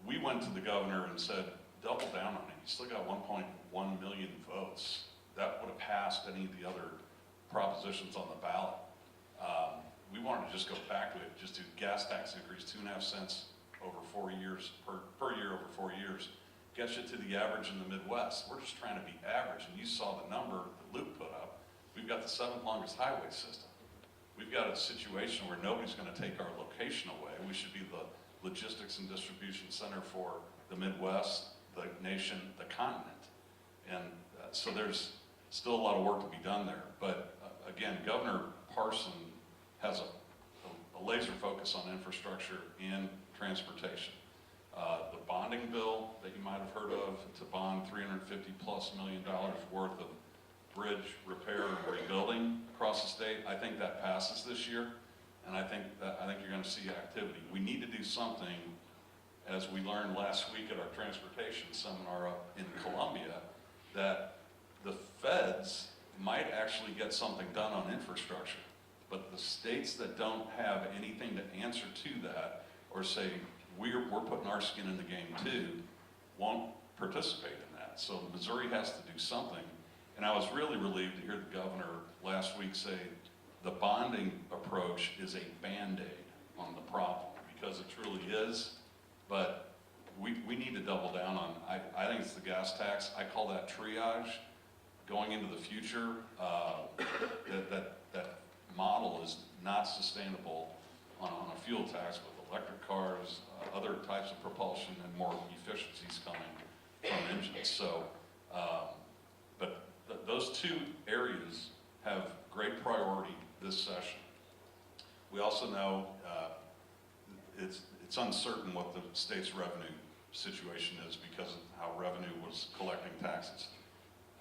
we went to the governor and said, double down on it. You still got 1.1 million votes. That would have passed any of the other propositions on the ballot. We wanted to just go back to it, just do gas tax increase, 2.5 cents over 4 years, per year over 4 years. Gets you to the average in the Midwest. We're just trying to be average, and you saw the number that Luke put up. We've got the 7th longest highway system. We've got a situation where nobody's going to take our location away. We should be the logistics and distribution center for the Midwest, the nation, the continent. And so there's still a lot of work to be done there. But again, Governor Parson has a laser focus on infrastructure and transportation. The bonding bill that you might have heard of to bond $350+ million worth of bridge repair and rebuilding across the state, I think that passes this year, and I think you're going to see activity. We need to do something, as we learned last week at our transportation seminar up in Columbia, that the feds might actually get something done on infrastructure, but the states that don't have anything to answer to that, or say, we're putting our skin in the game too, won't participate in that. So Missouri has to do something. And I was really relieved to hear the governor last week say the bonding approach is a Band-Aid on the problem, because it truly is. But we need to double down on, I think it's the gas tax. I call that triage. Going into the future, that model is not sustainable on a fuel tax with electric cars, other types of propulsion, and more efficiencies coming from engines. So, but those two areas have great priority this session. We also know it's uncertain what the state's revenue situation is because of how revenue was collecting taxes.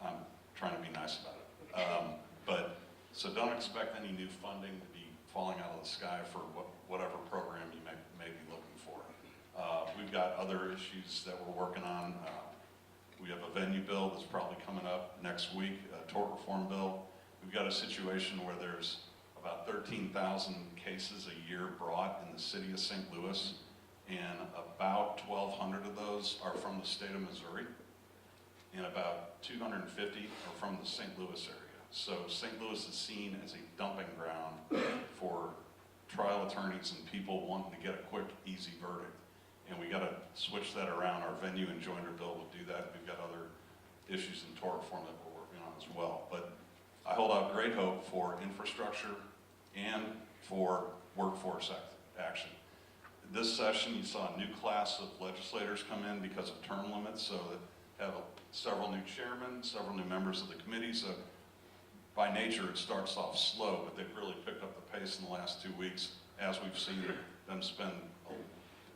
I'm trying to be nice about it. So don't expect any new funding to be falling out of the sky for whatever program you may be looking for. We've got other issues that we're working on. We have a venue bill that's probably coming up next week, a tort reform bill. We've got a situation where there's about 13,000 cases a year brought in the city of St. Louis, and about 1,200 of those are from the state of Missouri, and about 250 are from the St. Louis area. So St. Louis is seen as a dumping ground for trial attorneys and people wanting to get a quick, easy verdict. And we got to switch that around. Our venue and joinder bill will do that. We've got other issues in tort reform that we're working on as well. But I hold out great hope for infrastructure and for workforce action. This session, you saw a new class of legislators come in because of term limits, so that have several new chairmen, several new members of the committee. So by nature, it starts off slow, but they've really picked up the pace in the last 2 weeks as we've seen them spend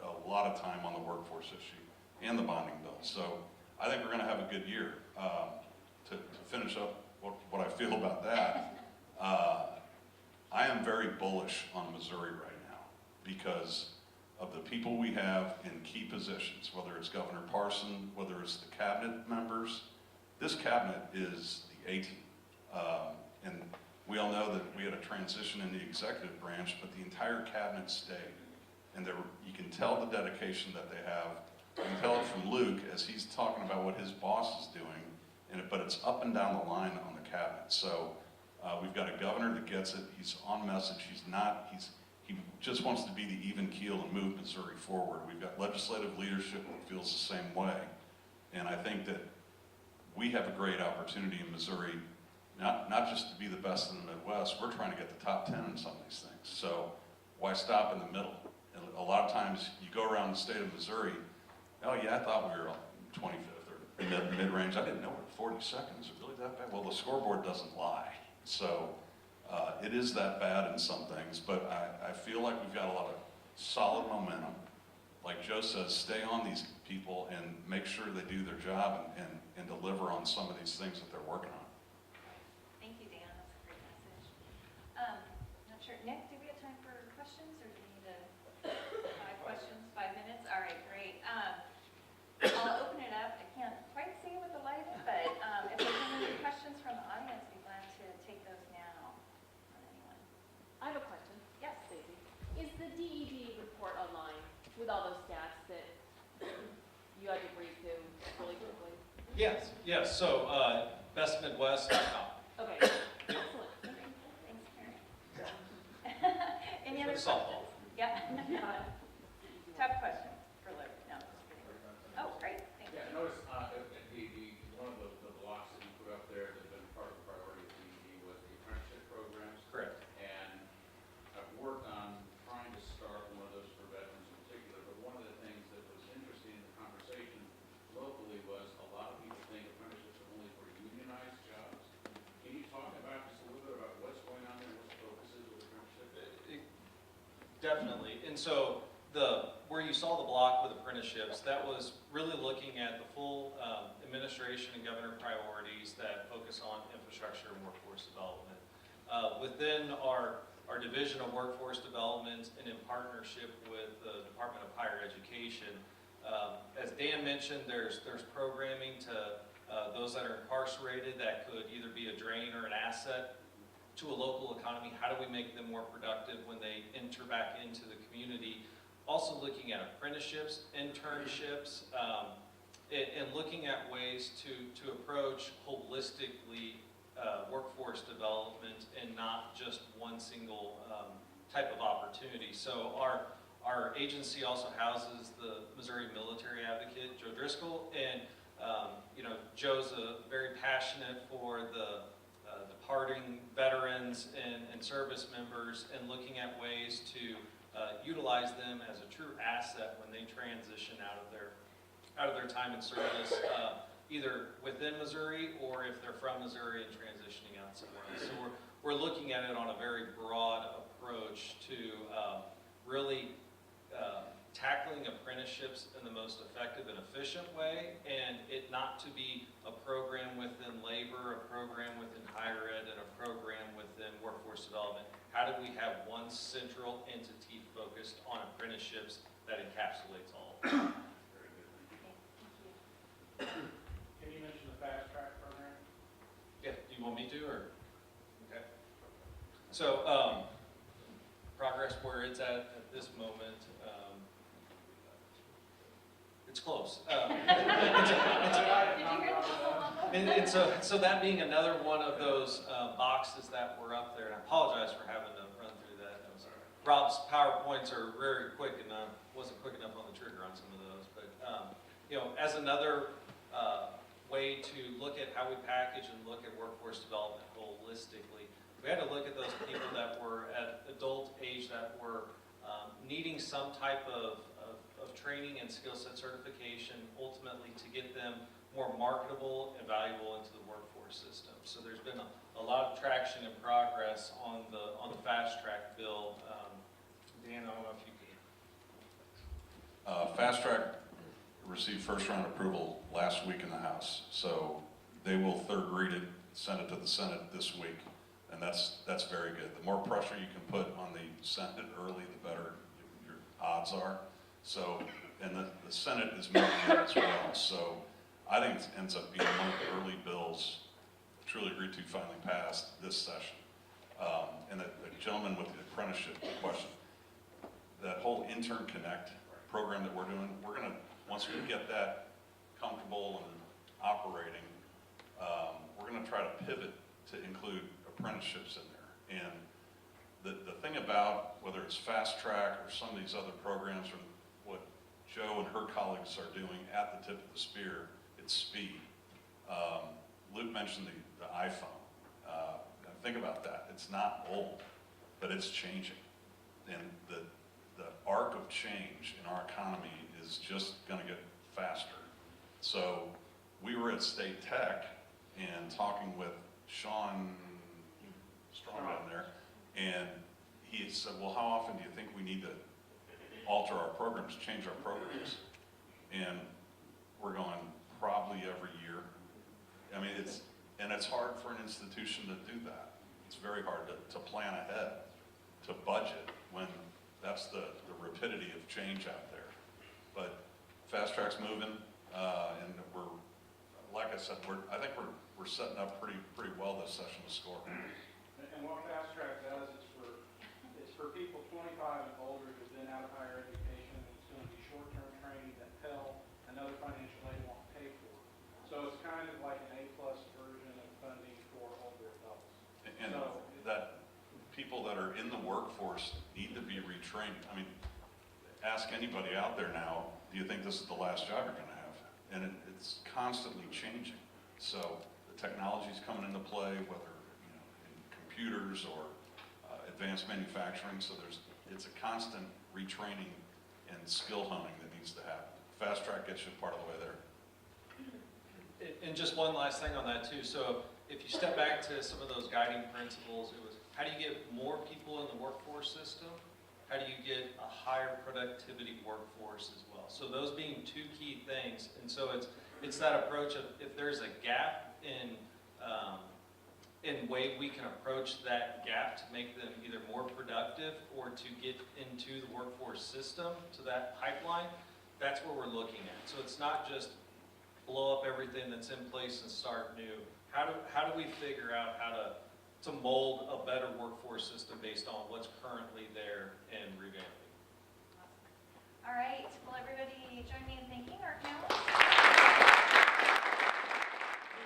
a lot of time on the workforce issue and the bonding bill. So I think we're going to have a good year. To finish up what I feel about that, I am very bullish on Missouri right now because of the people we have in key positions, whether it's Governor Parson, whether it's the cabinet members. This cabinet is the A-team. And we all know that we had a transition in the executive branch, but the entire cabinet stayed. And you can tell the dedication that they have. You can tell it from Luke as he's talking about what his boss is doing, but it's up and down the line on the cabinet. So we've got a governor that gets it. He's on message. He just wants to be the even keel and move Missouri forward. We've got legislative leadership that feels the same way. And I think that we have a great opportunity in Missouri, not just to be the best in the Midwest. We're trying to get the top 10 in some of these things. So why stop in the middle? And a lot of times you go around the state of Missouri, oh yeah, I thought we were 25th or mid-range. I didn't know we're 42nd. Is it really that bad? Well, the scoreboard doesn't lie. So it is that bad in some things, but I feel like we've got a lot of solid momentum. Like Joe says, stay on these people and make sure they do their job and deliver on some of these things that they're working on. Thank you, Dan. That's a great message. Not sure. Nick, do we have time for questions, or do we need 5 questions, 5 minutes? All right, great. I'll open it up. I can't quite see it with the lights, but if there's any questions from the audience, we'd be glad to take those now. Anyone? I have a question. Yes. Stacey. Is the DED report online with all those stats that you had to read through really quickly? Yes. So bestmidwest.com. Okay, excellent. Thanks, Karen. Any other Softball. questions? Yeah. Tough question for Luke. No, just kidding. Oh, great. Thank you. Yeah, I noticed at DED, one of the blocks that you put up there that's been part of the priority of DED was the apprenticeship programs. Correct. And I've worked on trying to start one of those for veterans in particular, but one of the things that was interesting in the conversation locally was a lot of people think apprenticeships are only for unionized jobs. Can you talk about just a little bit about what's going on there, what the focus is with apprenticeship? Definitely. And so where you saw the block with apprenticeships, that was really looking at the full administration and governor priorities that focus on infrastructure and workforce development. Within our Division of Workforce Development and in partnership with the Department of Higher Education, as Dan mentioned, there's programming to those that are incarcerated that could either be a drain or an asset to a local economy. How do we make them more productive when they enter back into the community? also looking at apprenticeships, internships, and looking at ways to approach holistically workforce development and not just one single type of opportunity. So our agency also houses the Missouri military advocate, Joe Driscoll, and Joe's very passionate for the departing veterans and service members, and looking at ways to utilize them as a true asset when they transition out of their time in service, either within Missouri or if they're from Missouri and transitioning out somewhere else. So we're looking at it on a very broad approach to really tackling apprenticeships in the most effective and efficient way, and it not to be a program within labor, a program within higher ed, and a program within workforce development. How do we have one central entity focused on apprenticeships that encapsulates all? Very good. Okay, thank you. Can you mention the fast track program? Yeah, do you want me to, or? Okay. So, progress where it's at this moment, it's close. And so that being another one of those boxes that were up there, and I apologize for having to run through that. Rob's PowerPoints are very quick, and I wasn't quick enough on the trigger on some of those. But as another way to look at how we package and look at workforce development holistically, we had to look at those people that were at adult age that were needing some type of training and skill set certification, ultimately to get them more marketable and valuable into the workforce system. So there's been a lot of traction and progress on the fast track bill. Dan, I don't know if you can. Fast track received first round approval last week in the House. So they will third read it, send it to the Senate this week. And that's very good. The more pressure you can put on the Senate early, the better your odds are. So, and the Senate is moving it as well. So I think it ends up being one of the early bills truly agreed to finally passed this session. And the gentleman with the apprenticeship question, that whole Intern Connect program that we're doing, we're gonna, once we get that comfortable and operating, we're gonna try to pivot to include apprenticeships in there. And the thing about whether it's fast track or some of these other programs, or what Joe and her colleagues are doing at the tip of the spear, it's speed. Luke mentioned the iPhone. Think about that. It's not old, but it's changing. And the arc of change in our economy is just gonna get faster. So we were at State Tech and talking with Sean Strong down there, and he said, well, how often do you think we need to alter our programs, change our programs? And we're going, probably every year. I mean, it's hard for an institution to do that. It's very hard to plan ahead, to budget, when that's the rapidity of change out there. But Fast Track's moving, and we're, like I said, I think we're setting up pretty well this session to score. And what fast track does is for people 25 and older who've been out of higher education, and it's going to be short-term training that Pell and other financial aid won't pay for. So it's kind of like an A-plus version of funding for older adults. And so that people that are in the workforce need to be retrained. I mean, ask anybody out there now, do you think this is the last job you're going to have? And it's constantly changing. So the technology's coming into play, whether in computers or advanced manufacturing. So it's a constant retraining and skill honing that needs to happen. Fast Track gets you part of the way there. And just one last thing on that too. So if you step back to some of those guiding principles, it was how do you get more people in the workforce system? How do you get a higher productivity workforce as well? So those being two key things. And so it's that approach of if there's a gap in way we can approach that gap to make them either more productive or to get into the workforce system, to that pipeline, that's what we're looking at. So it's not just blow up everything that's in place and start new. How do we figure out how to mold a better workforce system based on what's currently there and revamping? All right, will everybody join me in thanking our panelists?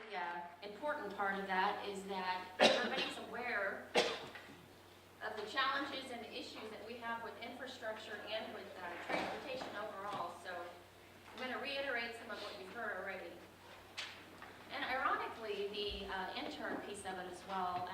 The important part of that is that everybody's aware of the challenges and issues that we have with infrastructure and with transportation overall. So I'm going to reiterate some of what you've heard already. And ironically, the intern piece of it as well.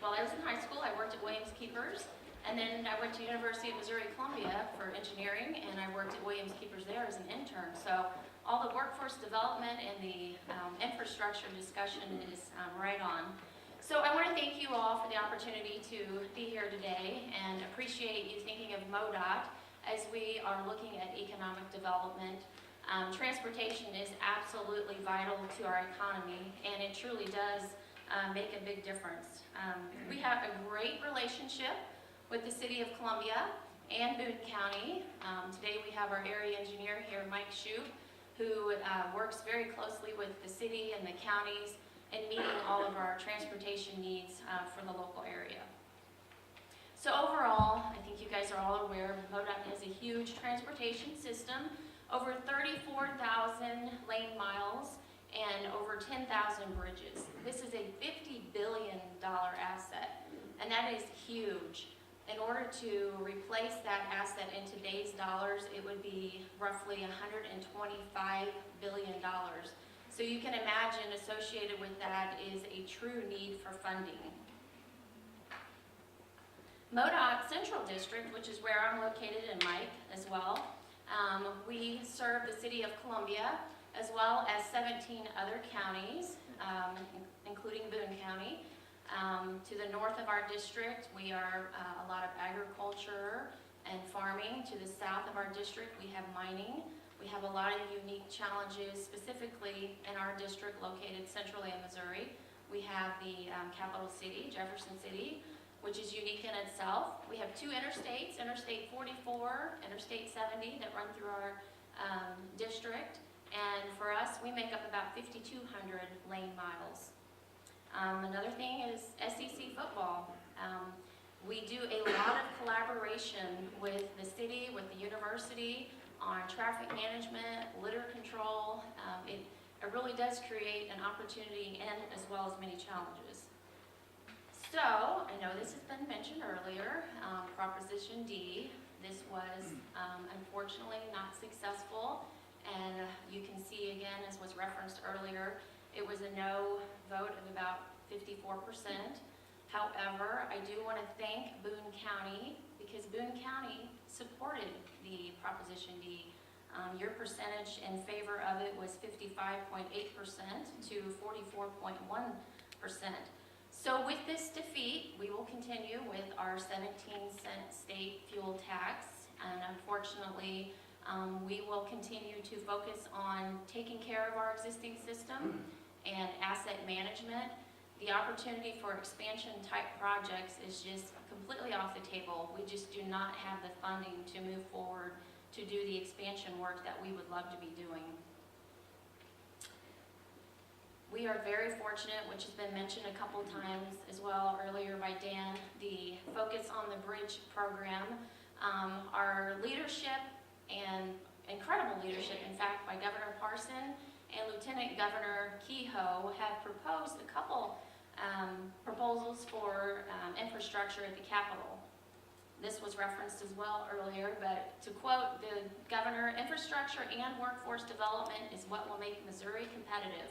While I was in high school, I worked at Williams Keepers, and then I went to University of Missouri-Columbia for engineering, and I worked at Williams Keepers there as an intern. So all the workforce development and the infrastructure discussion is right on. So I want to thank you all for the opportunity to be here today and appreciate you thinking of MoDOT as we are looking at economic development. Transportation is absolutely vital to our economy, and it truly does make a big difference. We have a great relationship with the City of Columbia and Boone County. Today we have our area engineer here, Mike Shute, who works very closely with the city and the counties in meeting all of our transportation needs for the local area. So overall, I think you guys are all aware, MoDOT has a huge transportation system, over 34,000 lane miles, and over 10,000 bridges. This is a $50 billion asset, and that is huge. In order to replace that asset in today's dollars, it would be roughly $125 billion. So you can imagine associated with that is a true need for funding. MoDOT Central District, which is where I'm located, and Mike as well, we serve the City of Columbia as well as 17 other counties, including Boone County. To the north of our district, we are a lot of agriculture and farming. To the south of our district, we have mining. We have a lot of unique challenges, specifically in our district located centrally in Missouri. We have the capital city, Jefferson City, which is unique in itself. We have two interstates, Interstate 44, Interstate 70, that run through our district. And for us, we make up about 5,200 lane miles. Another thing is SEC football. We do a lot of collaboration with the city, with the university, on traffic management, litter control. It really does create an opportunity and as well as many challenges. So, I know this has been mentioned earlier, Proposition D. This was unfortunately not successful, and you can see again, as was referenced earlier, it was a no vote of about 54%. However, I do want to thank Boone County, because Boone County supported the Proposition D. Your percentage in favor of it was 55.8% to 44.1%. So with this defeat, we will continue with our 17-cent state fuel tax, and unfortunately, we will continue to focus on taking care of our existing system and asset management. The opportunity for expansion type projects is just completely off the table. We just do not have the funding to move forward to do the expansion work that we would love to be doing. We are very fortunate, which has been mentioned a couple times as well earlier by Dan, the focus on the bridge program. Our leadership, and incredible leadership, in fact, by Governor Parson and Lieutenant Governor Kehoe, have proposed a couple proposals for infrastructure at the Capitol. This was referenced as well earlier, but to quote the governor, infrastructure and workforce development is what will make Missouri competitive.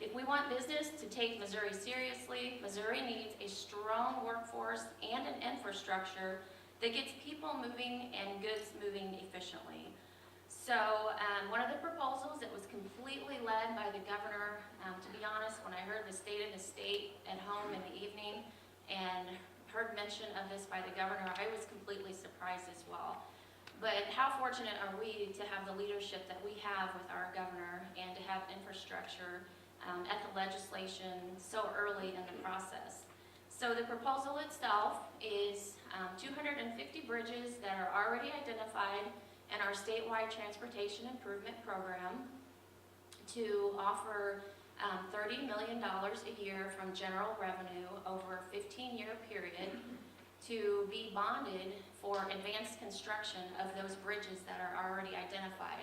If we want business to take Missouri seriously, Missouri needs a strong workforce and an infrastructure that gets people moving and goods moving efficiently. So one of the proposals that was completely led by the governor, to be honest, when I heard the state of the state at home in the evening and heard mention of this by the governor, I was completely surprised as well. But how fortunate are we to have the leadership that we have with our governor and to have infrastructure at the legislation so early in the process. So the proposal itself is 250 bridges that are already identified in our statewide transportation improvement program to offer $30 million a year from general revenue over a 15-year period to be bonded for advanced construction of those bridges that are already identified.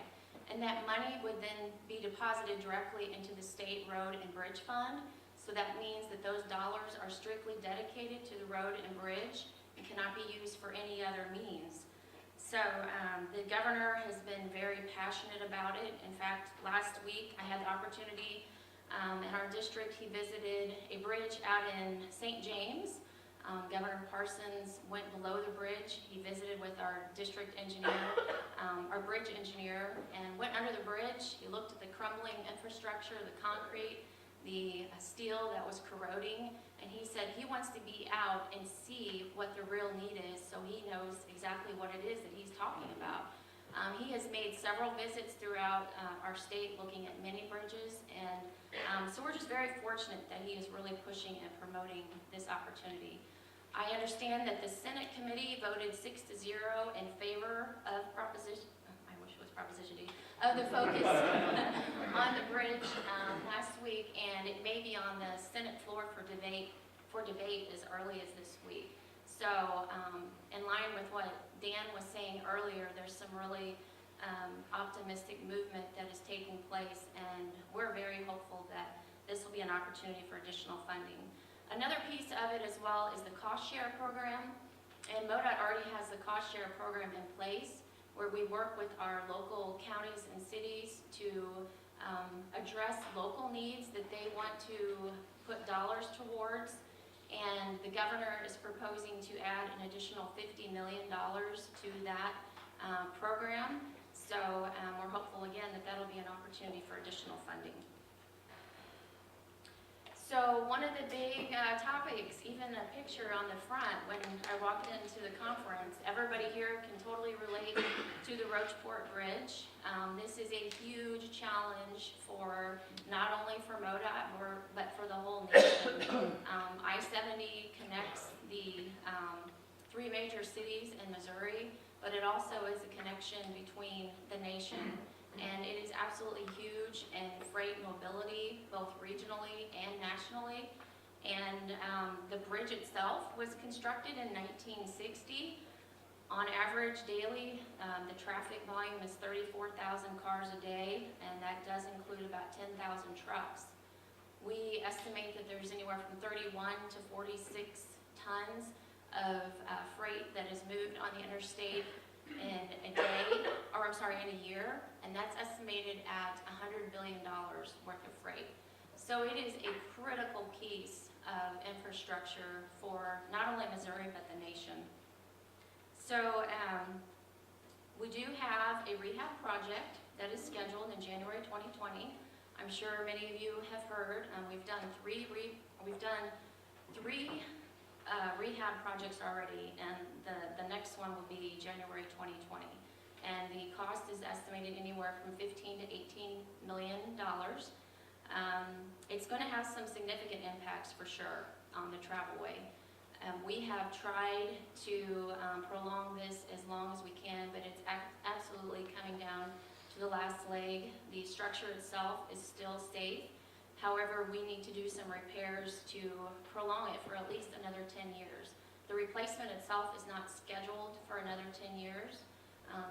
And that money would then be deposited directly into the state road and bridge fund. So that means that those dollars are strictly dedicated to the road and bridge and cannot be used for any other means. So the governor has been very passionate about it. In fact, last week I had the opportunity in our district, he visited a bridge out in St. James. Governor Parsons went below the bridge. He visited with our district engineer, our bridge engineer, and went under the bridge. He looked at the crumbling infrastructure, the concrete, the steel that was corroding, and he said he wants to be out and see what the real need is so he knows exactly what it is that he's talking about. He has made several visits throughout our state looking at many bridges, and so we're just very fortunate that he is really pushing and promoting this opportunity. I understand that the Senate committee voted 6-0 in favor of Proposition, I wish it was Proposition D, of the focus on the bridge last week, and it may be on the Senate floor for debate as early as this week. So in line with what Dan was saying earlier, there's some really optimistic movement that is taking place, and we're very hopeful that this will be an opportunity for additional funding. Another piece of it as well is the cost share program, and MoDOT already has the cost share program in place where we work with our local counties and cities to address local needs that they want to put dollars towards. And the governor is proposing to add an additional $50 million to that program. So we're hopeful again that that'll be an opportunity for additional funding. So one of the big topics, even a picture on the front when I walked into the conference, everybody here can totally relate to the Roachport Bridge. This is a huge challenge for not only for MoDOT but for the whole nation. I-70 connects the three major cities in Missouri, but it also is a connection between the nation. And it is absolutely huge in freight mobility, both regionally and nationally. And the bridge itself was constructed in 1960. On average daily, the traffic volume is 34,000 cars a day, and that does include about 10,000 trucks. We estimate that there's anywhere from 31 to 46 tons of freight that is moved on the interstate in a year, and that's estimated at $100 billion worth of freight. So it is a critical piece of infrastructure for not only Missouri but the nation. So we do have a rehab project that is scheduled in January 2020. I'm sure many of you have heard. We've done three rehab projects already, and the next one will be January 2020. And the cost is estimated anywhere from $15 to $18 million. It's going to have some significant impacts for sure on the travelway. We have tried to prolong this as long as we can, but it's absolutely coming down to the last leg. The structure itself is still safe. However, we need to do some repairs to prolong it for at least another 10 years. The replacement itself is not scheduled for another 10 years.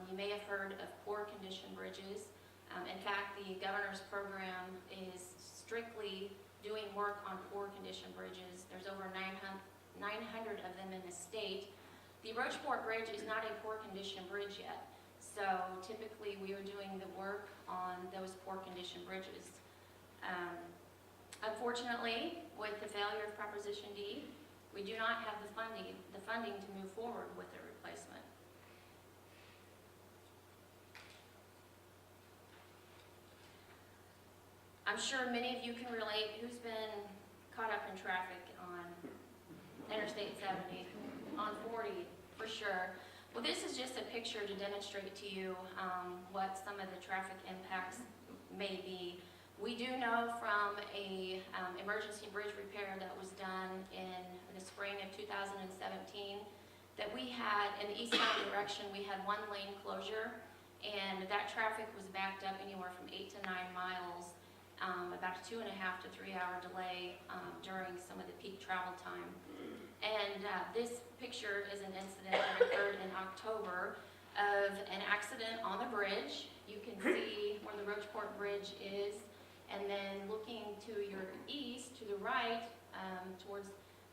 You may have heard of poor condition bridges. In fact, the governor's program is strictly doing work on poor condition bridges. There's over 900 of them in the state. The Roachport Bridge is not a poor condition bridge yet. So typically we are doing the work on those poor condition bridges. Unfortunately, with the failure of Proposition D, we do not have the funding to move forward with the replacement. I'm sure many of you can relate who's been caught up in traffic on Interstate 70, on 40 for sure. Well, this is just a picture to demonstrate to you what some of the traffic impacts may be. We do know from a emergency bridge repair that was done in the spring of 2017 that we had, in the eastbound direction, we had one lane closure, and that traffic was backed up anywhere from 8 to 9 miles, about a 2.5 to 3 hour delay during some of the peak travel time. And this picture is an incident that occurred in October of an accident on the bridge. You can see where the Roachport Bridge is, and then looking to your east, to the right, towards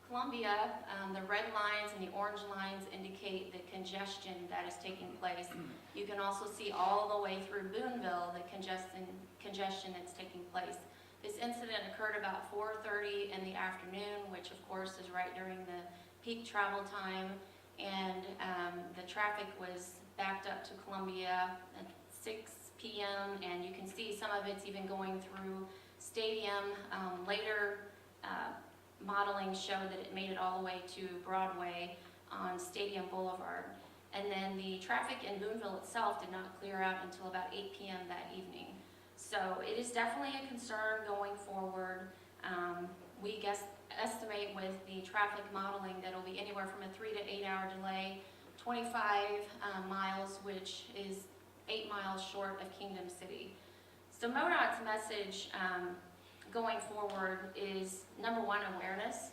Columbia, the red lines and the orange lines indicate the congestion that is taking place. You can also see all the way through Booneville the congestion that's taking place. This incident occurred about 4:30 in the afternoon, which of course is right during the peak travel time, and the traffic was backed up to Columbia at 6 p.m. and you can see some of it's even going through Stadium. Later modeling showed that it made it all the way to Broadway on Stadium Boulevard. And then the traffic in Booneville itself did not clear out until about 8 p.m. that evening. So it is definitely a concern going forward. We estimate with the traffic modeling that it'll be anywhere from a 3 to 8 hour delay, 25 miles, which is 8 miles short of Kingdom City. So MoDOT's message going forward is, number one, awareness.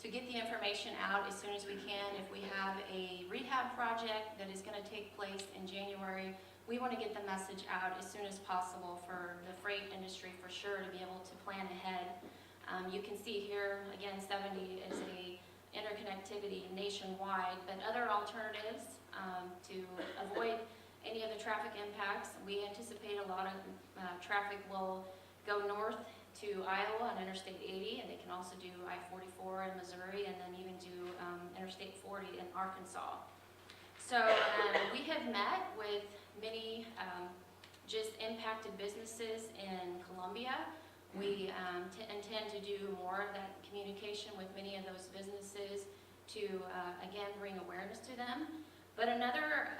To get the information out as soon as we can. If we have a rehab project that is going to take place in January, we want to get the message out as soon as possible for the freight industry for sure to be able to plan ahead. You can see here, again, 70 is a interconnectivity nationwide, but other alternatives to avoid any of the traffic impacts. We anticipate a lot of traffic will go north to Iowa on Interstate 80, and they can also do I-44 in Missouri, and then even do Interstate 40 in Arkansas. So we have met with many just impacted businesses in Columbia. We intend to do more of that communication with many of those businesses to, again, bring awareness to them. But another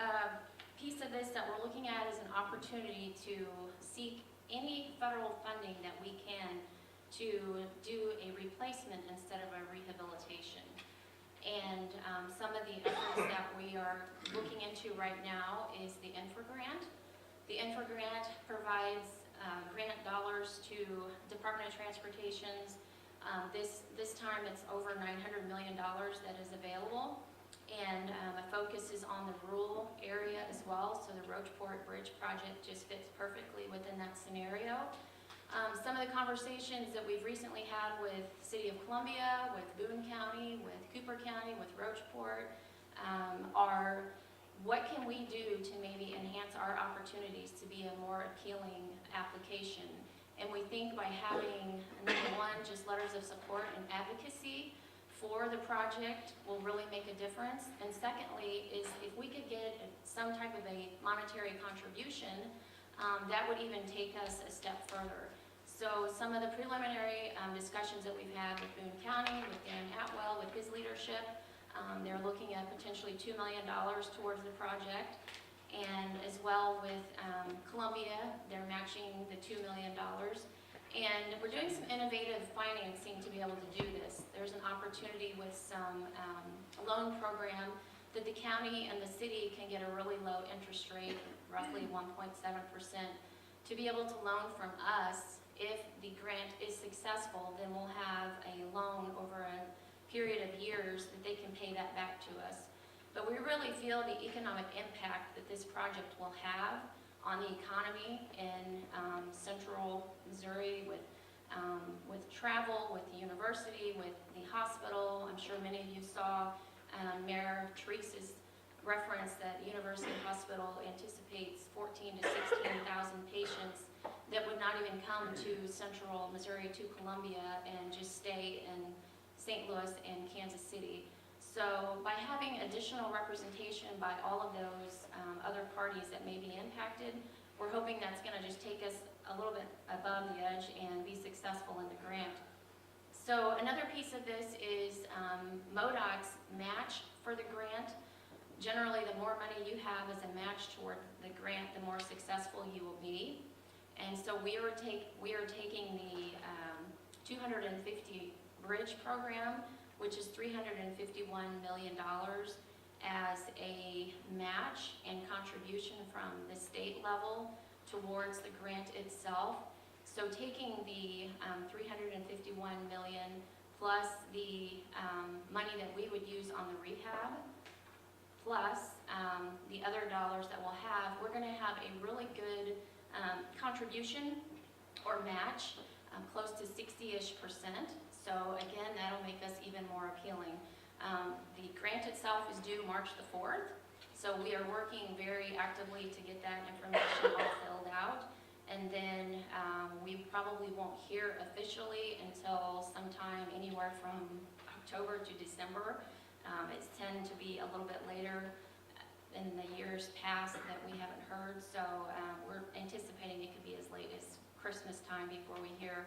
piece of this that we're looking at is an opportunity to seek any federal funding that we can to do a replacement instead of a rehabilitation. And some of the efforts that we are looking into right now is the infra grant. The infra grant provides grant dollars to Department of Transportation's. This time it's over $900 million that is available. And a focus is on the rural area as well, so the Roachport Bridge project just fits perfectly within that scenario. Some of the conversations that we've recently had with the City of Columbia, with Boone County, with Cooper County, with Roachport, are what can we do to maybe enhance our opportunities to be a more appealing application. And we think by having, number one, just letters of support and advocacy for the project will really make a difference. And secondly is if we could get some type of a monetary contribution, that would even take us a step further. So some of the preliminary discussions that we've had with Boone County, with Dan Atwell, with his leadership, they're looking at potentially $2 million towards the project. And as well with Columbia, they're matching the $2 million. And we're doing some innovative financing to be able to do this. There's an opportunity with some loan program that the county and the city can get a really low interest rate, roughly 1.7%, to be able to loan from us. If the grant is successful, then we'll have a loan over a period of years that they can pay that back to us. But we really feel the economic impact that this project will have on the economy in central Missouri with travel, with the university, with the hospital. I'm sure many of you saw Mayor Teresa's reference that University Hospital anticipates 14,000 to 16,000 patients that would not even come to central Missouri, to Columbia, and just stay in St. Louis and Kansas City. So by having additional representation by all of those other parties that may be impacted, we're hoping that's going to just take us a little bit above the edge and be successful in the grant. So another piece of this is MoDOT's match for the grant. Generally, the more money you have as a match toward the grant, the more successful you will be. And so we are taking the 250 bridge program, which is $351 million, as a match and contribution from the state level towards the grant itself. So taking the $351 million plus the money that we would use on the rehab, plus the other dollars that we'll have, we're gonna have a really good contribution or match, close to 60-ish%. So again, that'll make us even more appealing. The grant itself is due March the 4th, so we are working very actively to get that information all filled out. And then we probably won't hear officially until sometime anywhere from October to December. It's tend to be a little bit later in the years past that we haven't heard, so we're anticipating it could be as late as Christmas time before we hear.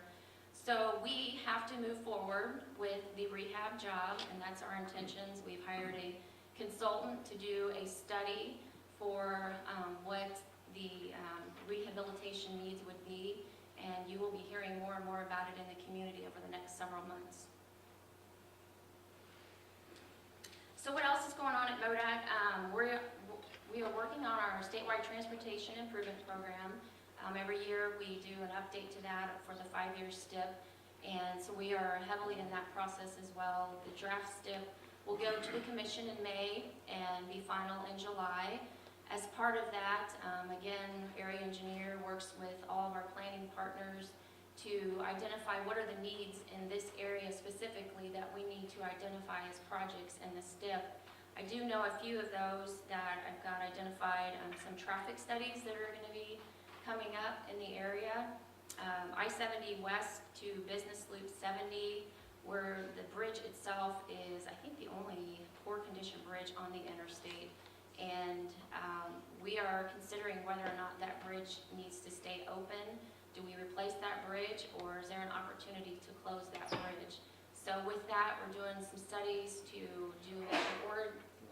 So we have to move forward with the rehab job, and that's our intentions. We've hired a consultant to do a study for what the rehabilitation needs would be, and you will be hearing more and more about it in the community over the next several months. So what else is going on at MoDOT? We are working on our statewide transportation improvement program. Every year we do an update to that for the 5-year STIP, and so we are heavily in that process as well. The draft STIP will go to the commission in May and be final in July. As part of that, again, area engineer works with all of our planning partners to identify what are the needs in this area specifically that we need to identify as projects in the STIP. I do know a few of those that I've got identified, some traffic studies that are going to be coming up in the area. I-70 west to Business Loop 70, where the bridge itself is, I think, the only poor condition bridge on the interstate. And we are considering whether or not that bridge needs to stay open. Do we replace that bridge, or is there an opportunity to close that bridge? So with that, we're doing some studies to do an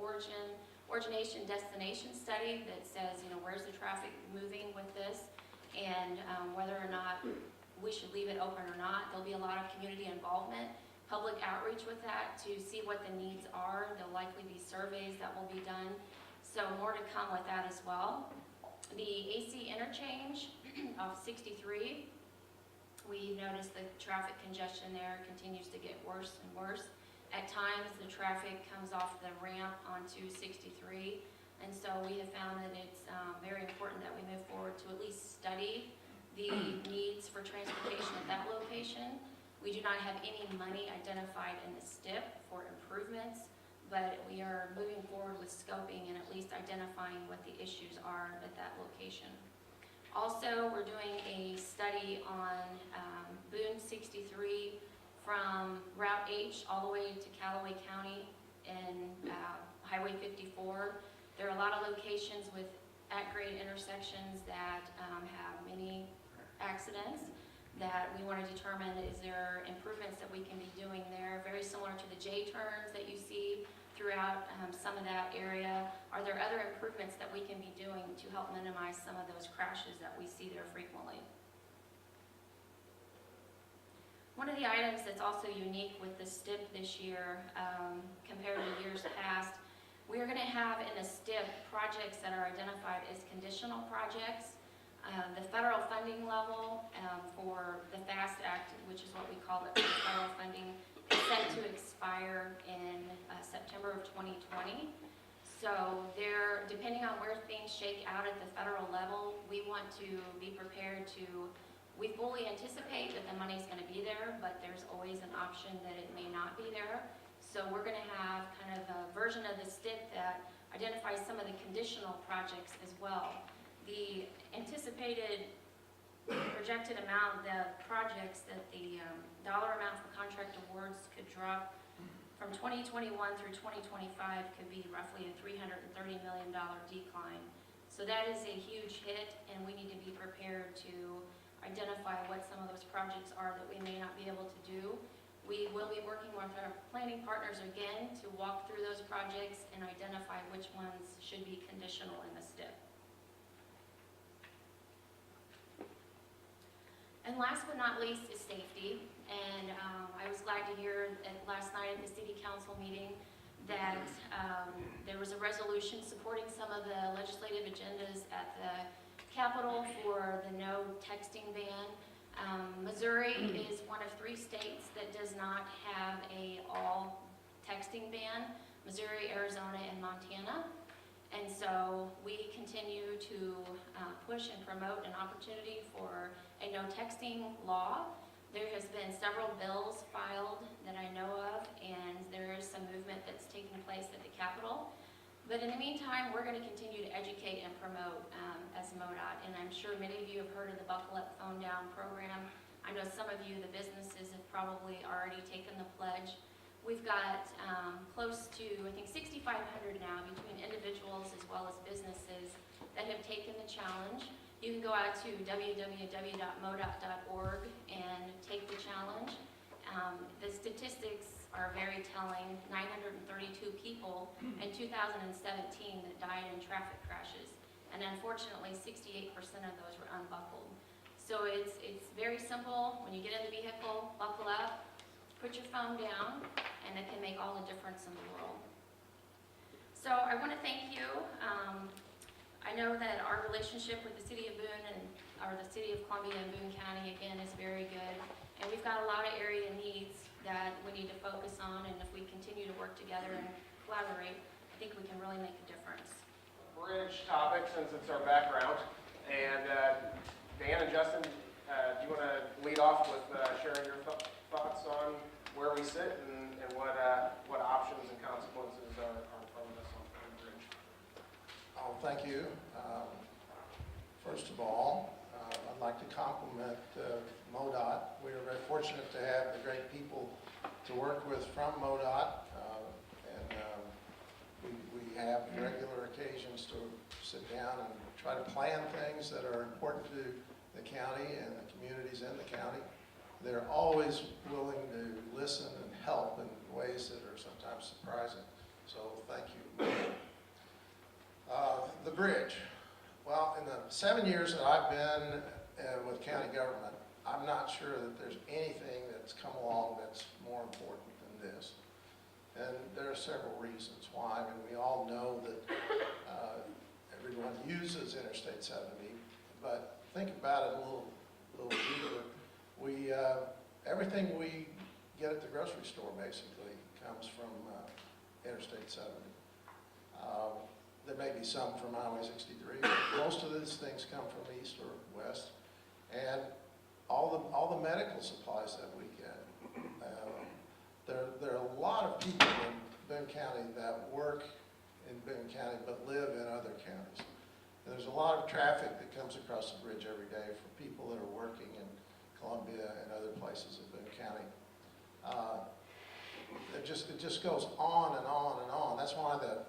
origination destination study that says, where's the traffic moving with this, and whether or not we should leave it open or not. There'll be a lot of community involvement, public outreach with that to see what the needs are. There'll likely be surveys that will be done. So more to come with that as well. The AC interchange off 63, we noticed the traffic congestion there continues to get worse and worse. At times, the traffic comes off the ramp onto 63, and so we have found that it's very important that we move forward to at least study the needs for transportation at that location. We do not have any money identified in the STIP for improvements, but we are moving forward with scoping and at least identifying what the issues are at that location. Also, we're doing a study on Boone 63 from Route H all the way to Callaway County and Highway 54. There are a lot of locations with at-grade intersections that have many accidents that we want to determine, is there improvements that we can be doing there, very similar to the J-turns that you see throughout some of that area. Are there other improvements that we can be doing to help minimize some of those crashes that we see there frequently? One of the items that's also unique with the STIP this year compared to years past, we are going to have in the STIP projects that are identified as conditional projects. The federal funding level for the FAST Act, which is what we call it, federal funding, is set to expire in September of 2020. So depending on where things shake out at the federal level, we want to be prepared to, we fully anticipate that the money's going to be there, but there's always an option that it may not be there. So we're going to have kind of a version of the STIP that identifies some of the conditional projects as well. The anticipated projected amount, the projects that the dollar amount for contract awards could drop from 2021 through 2025 could be roughly a $330 million decline. So that is a huge hit, and we need to be prepared to identify what some of those projects are that we may not be able to do. We will be working with our planning partners again to walk through those projects and identify which ones should be conditional in the STIP. And last but not least is safety. And I was glad to hear last night at the city council meeting that there was a resolution supporting some of the legislative agendas at the Capitol for the no texting ban. Missouri is one of 3 states that does not have a all texting ban: Missouri, Arizona, and Montana. And so we continue to push and promote an opportunity for a no texting law. There has been several bills filed that I know of, and there is some movement that's taking place at the Capitol. But in the meantime, we're going to continue to educate and promote as MoDOT. And I'm sure many of you have heard of the Buckle Up Phone Down program. I know some of you, the businesses, have probably already taken the pledge. We've got close to, I think, 6,500 now between individuals as well as businesses that have taken the challenge. You can go out to www.modot.org and take the challenge. The statistics are very telling. 932 people in 2017 that died in traffic crashes. And unfortunately, 68% of those were unbuckled. So it's very simple. When you get in the vehicle, buckle up, put your phone down, and it can make all the difference in the world. So I want to thank you. I know that our relationship with the City of Boone or the City of Columbia and Boone County, again, is very good. And we've got a lot of area needs that we need to focus on, and if we continue to work together and collaborate, I think we can really make a difference. Bridge topic, since it's our background. And Dan and Justin, do you want to lead off with sharing your thoughts on where we sit and what options and consequences are in front of us on the bridge? Oh, thank you. First of all, I'd like to compliment MoDOT. We are very fortunate to have the great people to work with from MoDOT, and we have regular occasions to sit down and try to plan things that are important to the county and the communities in the county. They're always willing to listen and help in ways that are sometimes surprising. So thank you. The bridge. Well, in the 7 years that I've been with county government, I'm not sure that there's anything that's come along that's more important than this. And there are several reasons why. I mean, we all know that everyone uses Interstate 70, but think about it a little deeper. Everything we get at the grocery store basically comes from Interstate 70. There may be some from Highway 63, but most of these things come from east or west. And all the medical supplies that we get. There are a lot of people in Boone County that work in Boone County but live in other counties. And there's a lot of traffic that comes across the bridge every day for people that are working in Columbia and other places in Boone County. It just goes on and on and on. That's why the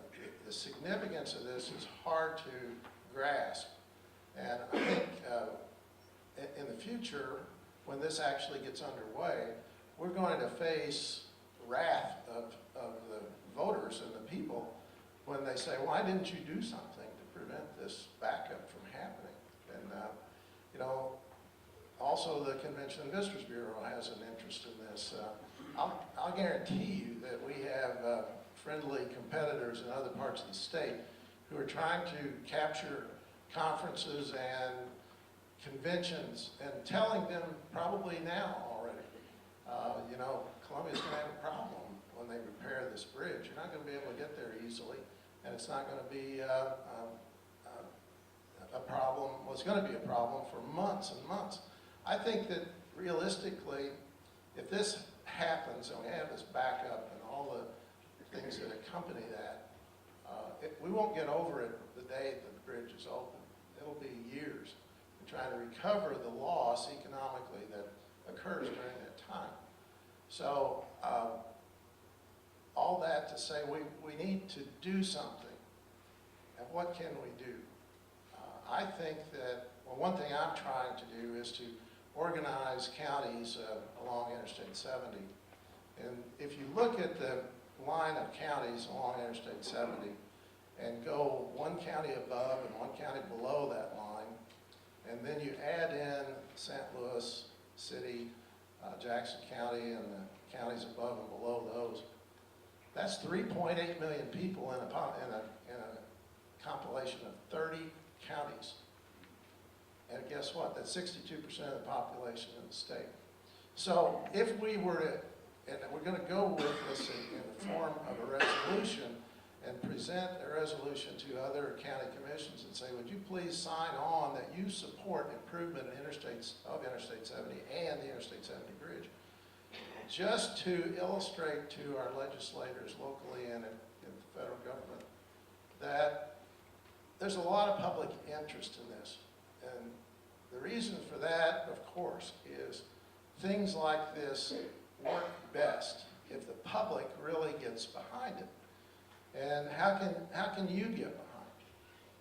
significance of this is hard to grasp. And I think in the future, when this actually gets underway, we're going to face wrath of the voters and the people when they say, why didn't you do something to prevent this backup from happening? And, also the Convention and Visitors Bureau has an interest in this. I'll guarantee you that we have friendly competitors in other parts of the state who are trying to capture conferences and conventions and telling them probably now already, Columbia's going to have a problem when they repair this bridge. You're not going to be able to get there easily, and it's not going to be a problem. Well, it's going to be a problem for months and months. I think that realistically, if this happens and we have this backup and all the things that accompany that, we won't get over it the day that the bridge is open. It'll be years in trying to recover the loss economically that occurs during that time. So all that to say we need to do something. And what can we do? I think that, well, one thing I'm trying to do is to organize counties along Interstate 70. And if you look at the line of counties along Interstate 70 and go one county above and one county below that line, and then you add in St. Louis City, Jackson County, and the counties above and below those, that's 3.8 million people in a compilation of 30 counties. And guess what? That's 62% of the population in the state. So if we were to, and we're going to go with this in the form of a resolution and present a resolution to other county commissions and say, would you please sign on that you support improvement in Interstate 70 and the Interstate 70 bridge? Just to illustrate to our legislators locally and in the federal government that there's a lot of public interest in this. And the reason for that, of course, is things like this work best if the public really gets behind it. And how can you get behind it?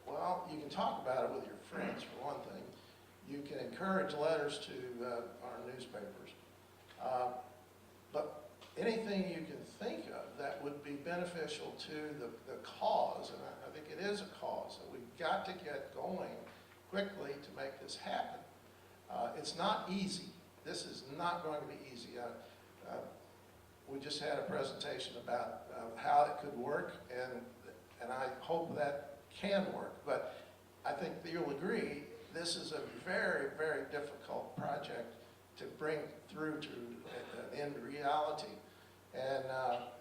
Well, you can talk about it with your friends, for one thing. You can encourage letters to our newspapers. But anything you can think of that would be beneficial to the cause, and I think it is a cause, that we've got to get going quickly to make this happen. It's not easy. This is not going to be easy. We just had a presentation about how it could work, and I hope that can work. But I think you'll agree, this is a very, very difficult project to bring through to an end reality. And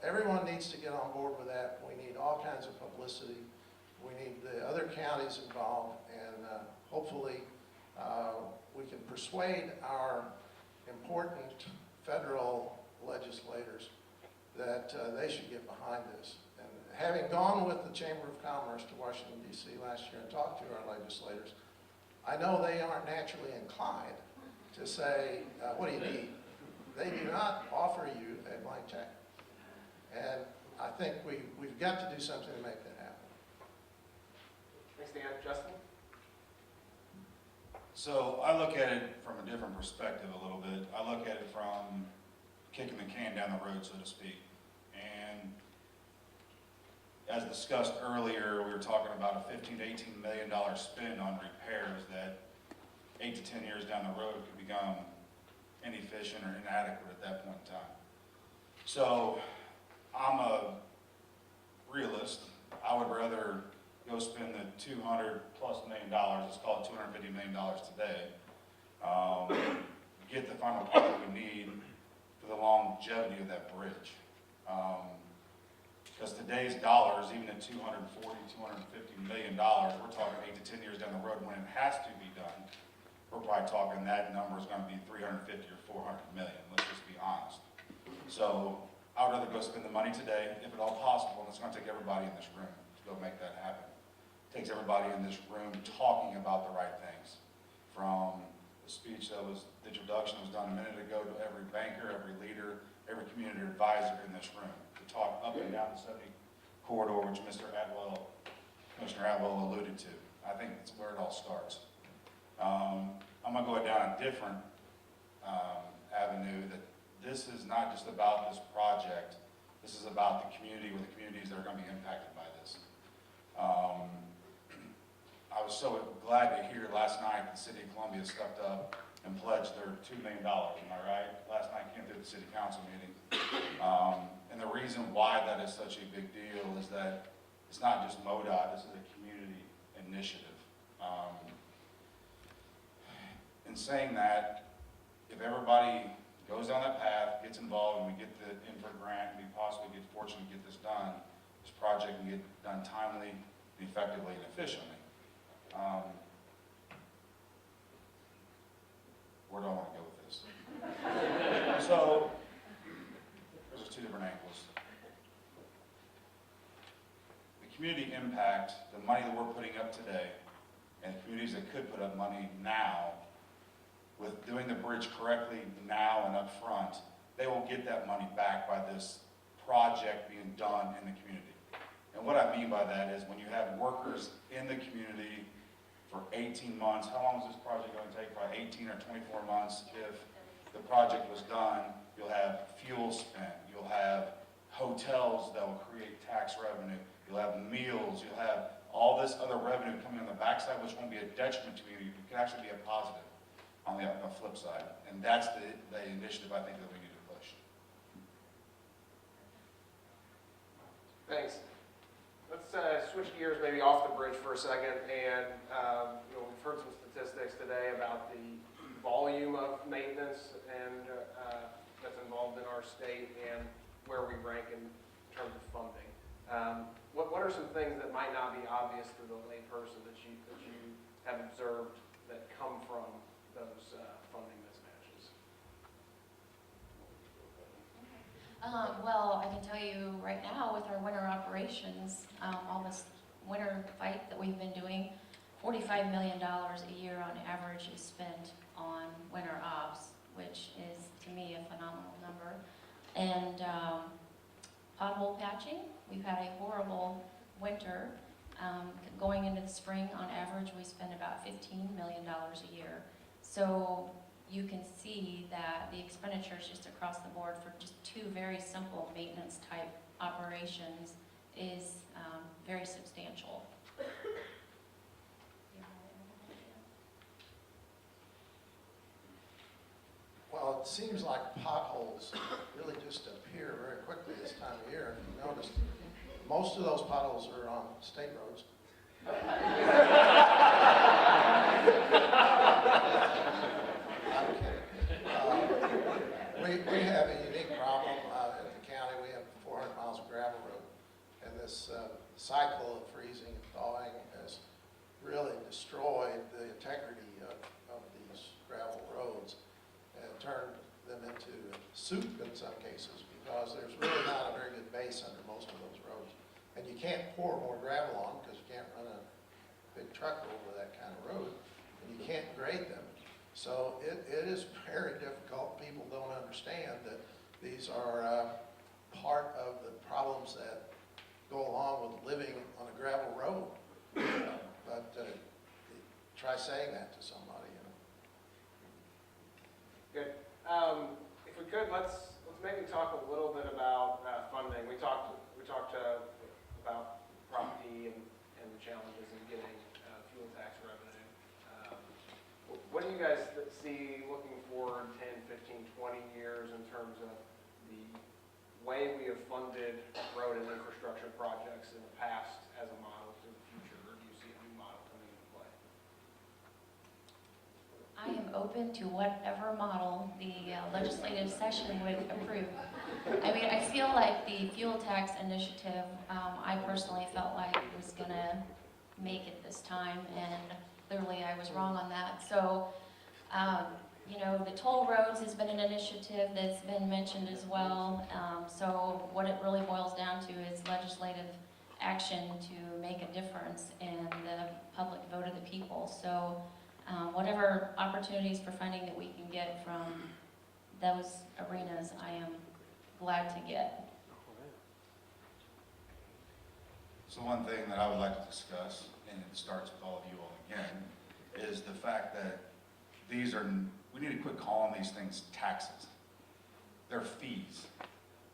everyone needs to get on board with that. We need all kinds of publicity. We need the other counties involved, and hopefully we can persuade our important federal legislators that they should get behind this. And having gone with the Chamber of Commerce to Washington, D.C. last year and talked to our legislators, I know they aren't naturally inclined to say, what do you need? They do not offer you a blank check. And I think we've got to do something to make that happen. Thanks, Dan. Justin? So I look at it from a different perspective a little bit. I look at it from kicking the can down the road, so to speak. And as discussed earlier, we were talking about a $15 to $18 million spend on repairs that 8 to 10 years down the road could become inefficient or inadequate at that point in time. So I'm a realist. I would rather go spend the $200+ million, let's call it $250 million today, get the final part we need for the longevity of that bridge. Because today's dollars, even at $240, $250 million, we're talking 8 to 10 years down the road when it has to be done. We're probably talking that number is going to be 350 or 400 million. Let's just be honest. So I would rather go spend the money today, if at all possible, and it's going to take everybody in this room to go make that happen. It takes everybody in this room talking about the right things. From the speech that was, the introduction was done a minute ago, to every banker, every leader, every community advisor in this room, to talk up and down the 70 corridor, which Commissioner Atwell alluded to. I think that's where it all starts. I'm going to go down a different avenue, that this is not just about this project. This is about the community, or the communities that are going to be impacted by this. I was so glad to hear last night the City of Columbia stepped up and pledged their $2 million, am I right? Last night came through the City Council meeting. And the reason why that is such a big deal is that it's not just MoDOT, this is a community initiative. In saying that, if everybody goes down that path, gets involved, and we get the infra grant, and we possibly get fortunate to get this done, this project can get done timely, and effectively, and efficiently. Where do I want to go with this? So, there's two different angles. The community impact, the money that we're putting up today, and the communities that could put up money now, with doing the bridge correctly now and up front, they will get that money back by this project being done in the community. And what I mean by that is, when you have workers in the community for 18 months, how long is this project going to take? Probably 18 or 24 months. If the project was done, you'll have fuel spent, you'll have hotels that will create tax revenue, you'll have meals, you'll have all this other revenue coming on the backside, which won't be a detriment to you. It can actually be a positive on the flip side. And that's the initiative I think that we need to push. Thanks. Let's switch gears maybe off the bridge for a second, and we've heard some statistics today about the volume of maintenance and that's involved in our state and where we rank in terms of funding. What are some things that might not be obvious to the layperson that you have observed that come from those funding mismatches? Well, I can tell you right now with our winter operations, all this winter fight that we've been doing, $45 million a year on average is spent on winter ops, which is to me a phenomenal number. And pothole patching, we've had a horrible winter. Going into the spring, on average, we spend about $15 million a year. So you can see that the expenditures just across the board for just two very simple maintenance type operations is very substantial. Well, it seems like potholes really just appear very quickly this time of year. If you notice, most of those potholes are on state roads. I'm kidding. We have a unique problem at the county. We have 400 miles of gravel road, and this cycle of freezing and thawing has really destroyed the integrity of these gravel roads and turned them into soup in some cases, because there's really not a very good base under most of those roads. And you can't pour more gravel on because you can't run a big truck over that kind of road, and you can't grade them. So it is very difficult. People don't understand that these are part of the problems that go along with living on a gravel road. But try saying that to somebody, you know. Good. If we could, let's maybe talk a little bit about funding. We talked about property and the challenges in getting fuel tax revenue. What do you guys see looking forward 10, 15, 20 years in terms of the way we have funded road and infrastructure projects in the past as a model for the future, or do you see a new model coming into play? I am open to whatever model the legislative session would approve. I mean, I feel like the fuel tax initiative, I personally felt like was gonna make it this time, and clearly I was wrong on that. So, you know, the toll roads has been an initiative that's been mentioned as well. So what it really boils down to is legislative action to make a difference in the public vote of the people. So whatever opportunities for funding that we can get from those arenas, I am glad to get. So one thing that I would like to discuss, and it starts with all of you all again, is the fact that we need to quit calling these things taxes. They're fees.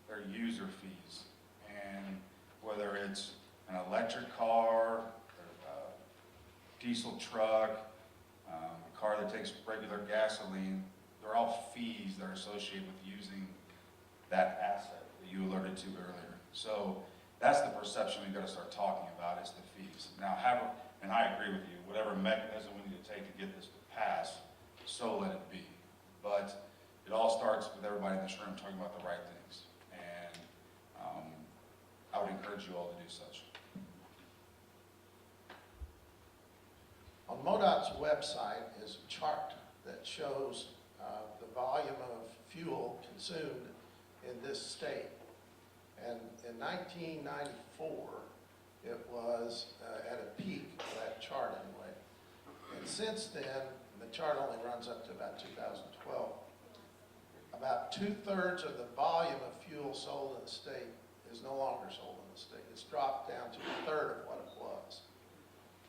They're user fees. And whether it's an electric car, a diesel truck, a car that takes regular gasoline, they're all fees that are associated with using that asset that you alerted to earlier. So that's the perception we've got to start talking about, is the fees. Now, and I agree with you, whatever mechanism we need to take to get this to pass, so let it be. But it all starts with everybody in this room talking about the right things. And I would encourage you all to do such. On MoDOT's website is a chart that shows the volume of fuel consumed in this state. And in 1994, it was at a peak of that chart anyway. And since then, the chart only runs up to about 2012. About 2/3 of the volume of fuel sold in the state is no longer sold in the state. It's dropped down to 1/3 of what it was.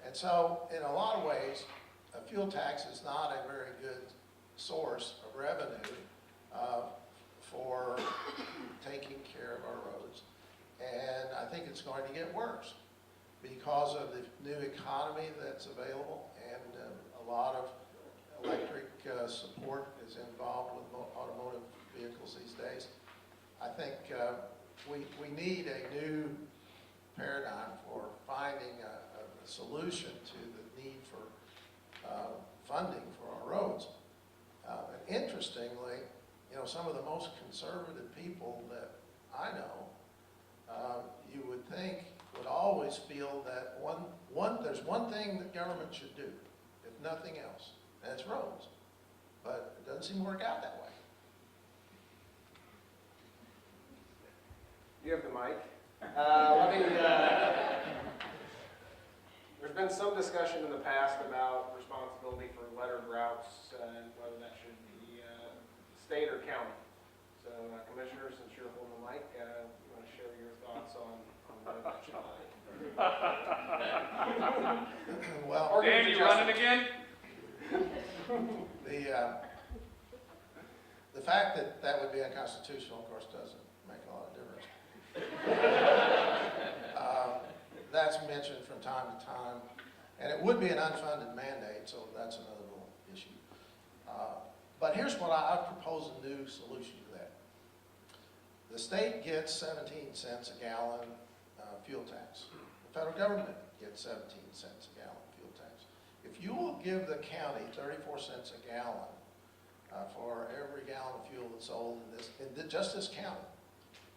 And so, in a lot of ways, a fuel tax is not a very good source of revenue for taking care of our roads. And I think it's going to get worse because of the new economy that's available, and a lot of electric support is involved with automotive vehicles these days. I think we need a new paradigm for finding solution to the need for funding for our roads. And interestingly, you know, some of the most conservative people that I know, you would think would always feel that there's one thing that government should do, if nothing else, and it's roads. But it doesn't seem to work out that way. You have the mic. There's been some discussion in the past about responsibility for lettered routes and whether that should be state or county. So, Commissioners, since you're holding the mic, you want to share your thoughts on whether that should be? Well, Dan, you running again? The fact that that would be unconstitutional, of course, doesn't make a lot of difference. That's mentioned from time to time, and it would be an unfunded mandate, so that's another little issue. But here's what I propose a new solution to that. The state gets 17 cents a gallon fuel tax. The federal government gets 17 cents a gallon fuel tax. If you will give the county 34 cents a gallon for every gallon of fuel that's sold in just this county,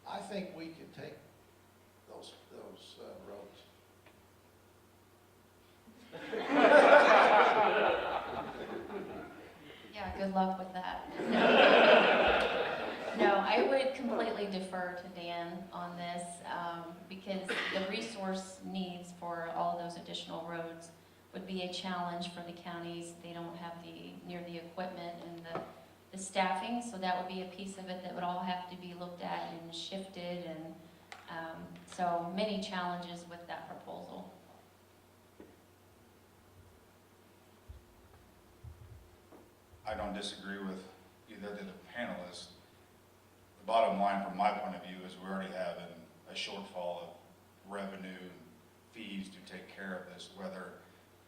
I think we could take those roads. Yeah, good luck with that. No, I would completely defer to Dan on this because the resource needs for all of those additional roads would be a challenge for the counties. They don't have near the equipment and the staffing, so that would be a piece of it that would all have to be looked at and shifted, and so many challenges with that proposal. I don't disagree with either of the panelists. The bottom line from my point of view is we already have a shortfall of revenue and fees to take care of this, whether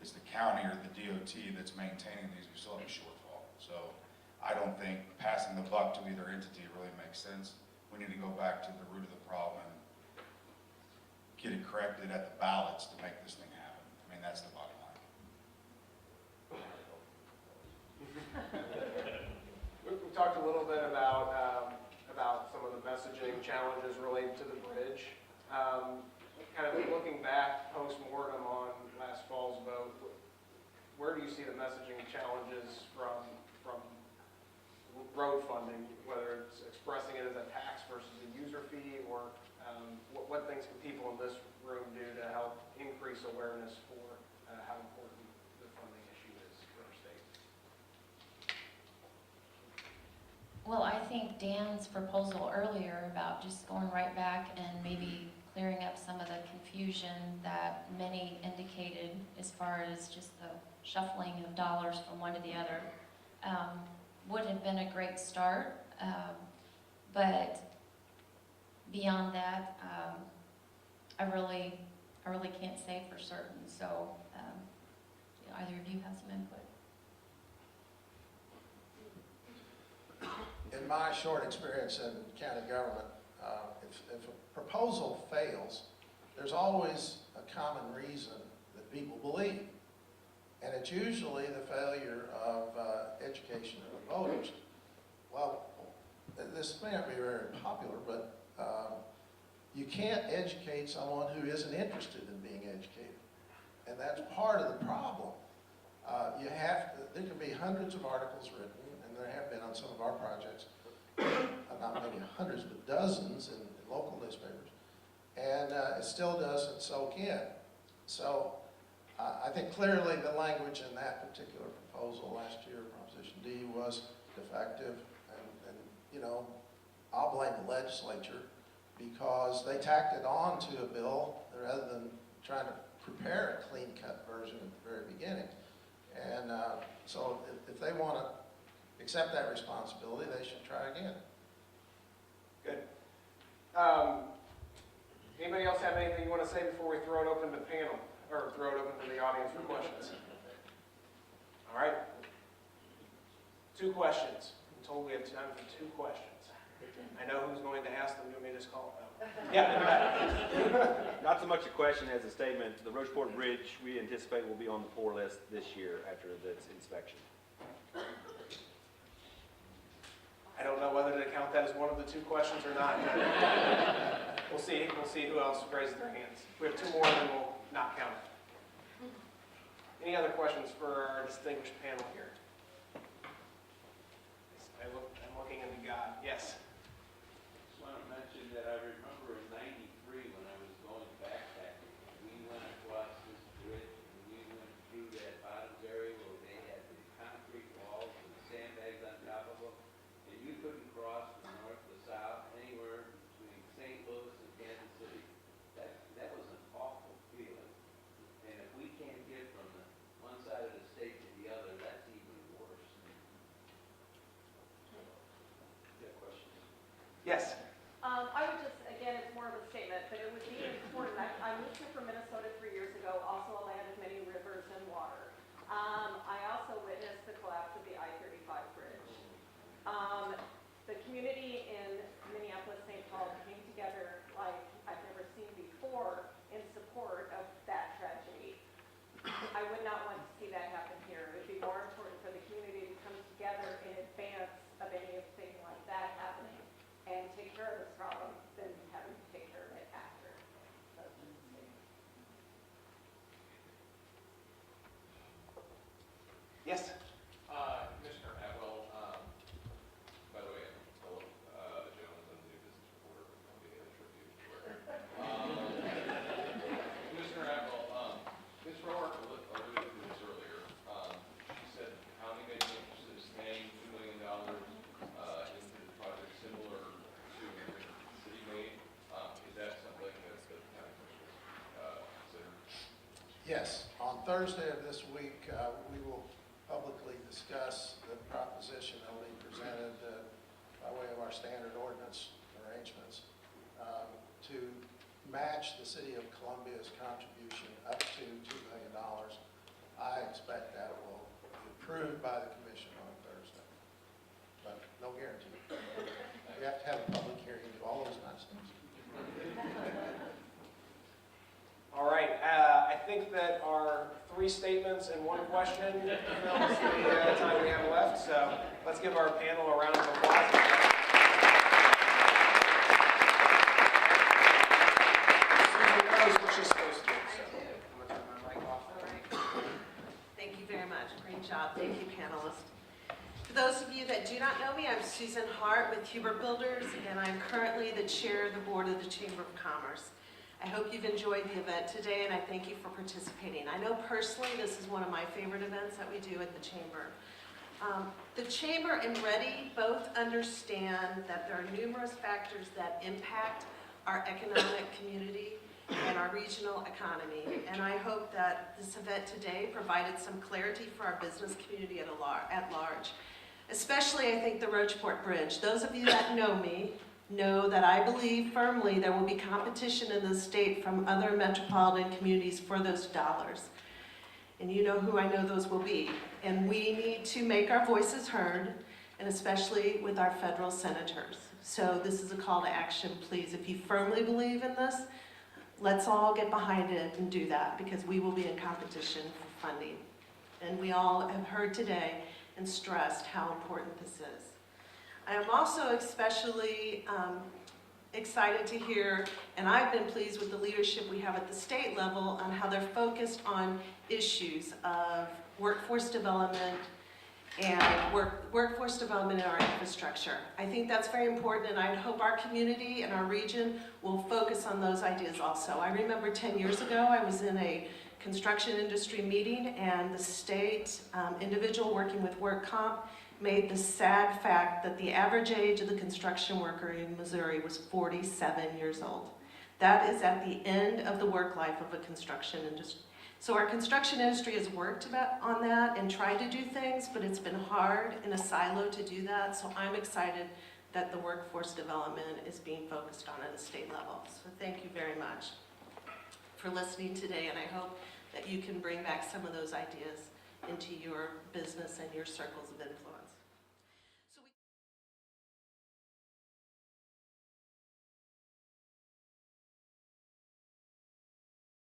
it's the county or the DOT that's maintaining these, we still have a shortfall. So I don't think passing the buck to either entity really makes sense. We need to go back to the root of the problem and get it corrected at the ballots to make this thing happen. I mean, that's the bottom line. We talked a little bit about some of the messaging challenges related to the bridge. Kind of looking back post-mortem on last fall's vote, where do you see the messaging challenges from road funding, whether it's expressing it as a tax versus a user fee, or what things can people in this room do to help increase awareness for how important the funding issue is for our state? Well, I think Dan's proposal earlier about just going right back and maybe clearing up some of the confusion that many indicated as far as just the shuffling of dollars from one to the other would have been a great start. But beyond that, I really can't say for certain. So either of you have some input? In my short experience in county government, if a proposal fails, there's always a common reason that people believe. And it's usually the failure of education of the voters. Well, this may not be very popular, but you can't educate someone who isn't interested in being educated. And that's part of the problem. There can be hundreds of articles written, and there have been on some of our projects, not maybe hundreds, but dozens in local newspapers, and it still doesn't soak in. So I think clearly the language in that particular proposal last year, Proposition D, was defective, and you know, I'll blame the legislature because they tacked it on to a bill rather than trying to prepare a clean-cut version at the very beginning. And so if they want to accept that responsibility, they should try again. Good. Anybody else have anything you want to say before we throw it open to panel, or throw it open to the audience for questions? All right. 2 questions. I'm told we have time for 2 questions. I know who's going to ask them. Do you want me to just call? No. Yeah, in the back. Not so much a question as a statement. The Rocheport Bridge, we anticipate will be on the poor list this year after its inspection. I don't know whether to count that as one of the two questions or not. We'll see. We'll see who else raises their hands. If we have two more, then we'll not count it. Any other questions for our distinguished panel here? I'm looking into God. Yes. Just want to mention that I remember in '93 when I was going backpacking, we went across this bridge and we went through that bottoms area where they had the concrete walls and sandbags on top of them, and you couldn't cross from north to south anywhere between St. Louis and Kansas City. That was an awful feeling. And if we can't get from the one side of the state to the other, that's even worse. You have questions? Yes. I would just, again, it's more of a statement, but it would be important. I moved here from Minnesota 3 years ago, also a land of many rivers and water. I also witnessed the collapse of the I-35 bridge. The community in Minneapolis, St. Paul came together like I've never seen before in support of that tragedy. I would not want to see that happen here. It would be more important for the community to come together in advance of anything like that happening and take care of this problem than having to take care of it after. That's just a statement. Yes. Commissioner Atwell, by the way, hello, Joan is a new business reporter with Columbia Tribune. Commissioner Atwell, Ms. Roark alluded to this earlier. She said the county may be interested in paying $2 million into the project similar to the city made. Is that something that the county commissioners consider? Yes, on Thursday of this week, we will publicly discuss the proposition that will be presented by way of our standard ordinance arrangements to match the city of Columbia's contribution up to $2 million. I expect that will be approved by the commission on Thursday, but no guarantee. We have to have a public hearing and do all those nice things. All right. I think that our 3 statements and 1 question fills the time we have left. So let's give our panel a round of applause. Susan knows what she's supposed to do. So I'm going to turn my mic off. All right. Thank you very much. Great job. Thank you, panelists. For those of you that do not know me, I'm Susan Hart with Hubert Builders, and I'm currently the chair of the board of the Chamber of Commerce. I hope you've enjoyed the event today, and I thank you for participating. I know personally this is one of my favorite events that we do at the Chamber. The Chamber and Ready both understand that there are numerous factors that impact our economic community and our regional economy, and I hope that this event today provided some clarity for our business community at large. Especially, I think, the Rocheport Bridge. Those of you that know me know that I believe firmly there will be competition in the state from other metropolitan communities for those dollars. And you know who I know those will be. And we need to make our voices heard, and especially with our federal senators. So this is a call to action, please. If you firmly believe in this, let's all get behind it and do that, because we will be in competition for funding. And we all have heard today and stressed how important this is. I am also especially excited to hear, and I've been pleased with the leadership we have at the state level on how they're focused on issues of workforce development and workforce development in our infrastructure. I think that's very important, and I hope our community and our region will focus on those ideas also. I remember 10 years ago, I was in a construction industry meeting, and the state individual working with work comp made the sad fact that the average age of the construction worker in Missouri was 47 years old. That is at the end of the work life of a construction industry. So our construction industry has worked on that and tried to do things, but it's been hard in a silo to do that. So I'm excited that the workforce development is being focused on at a state level. So thank you very much for listening today, and I hope that you can bring back some of those ideas into your business and your circles of influence.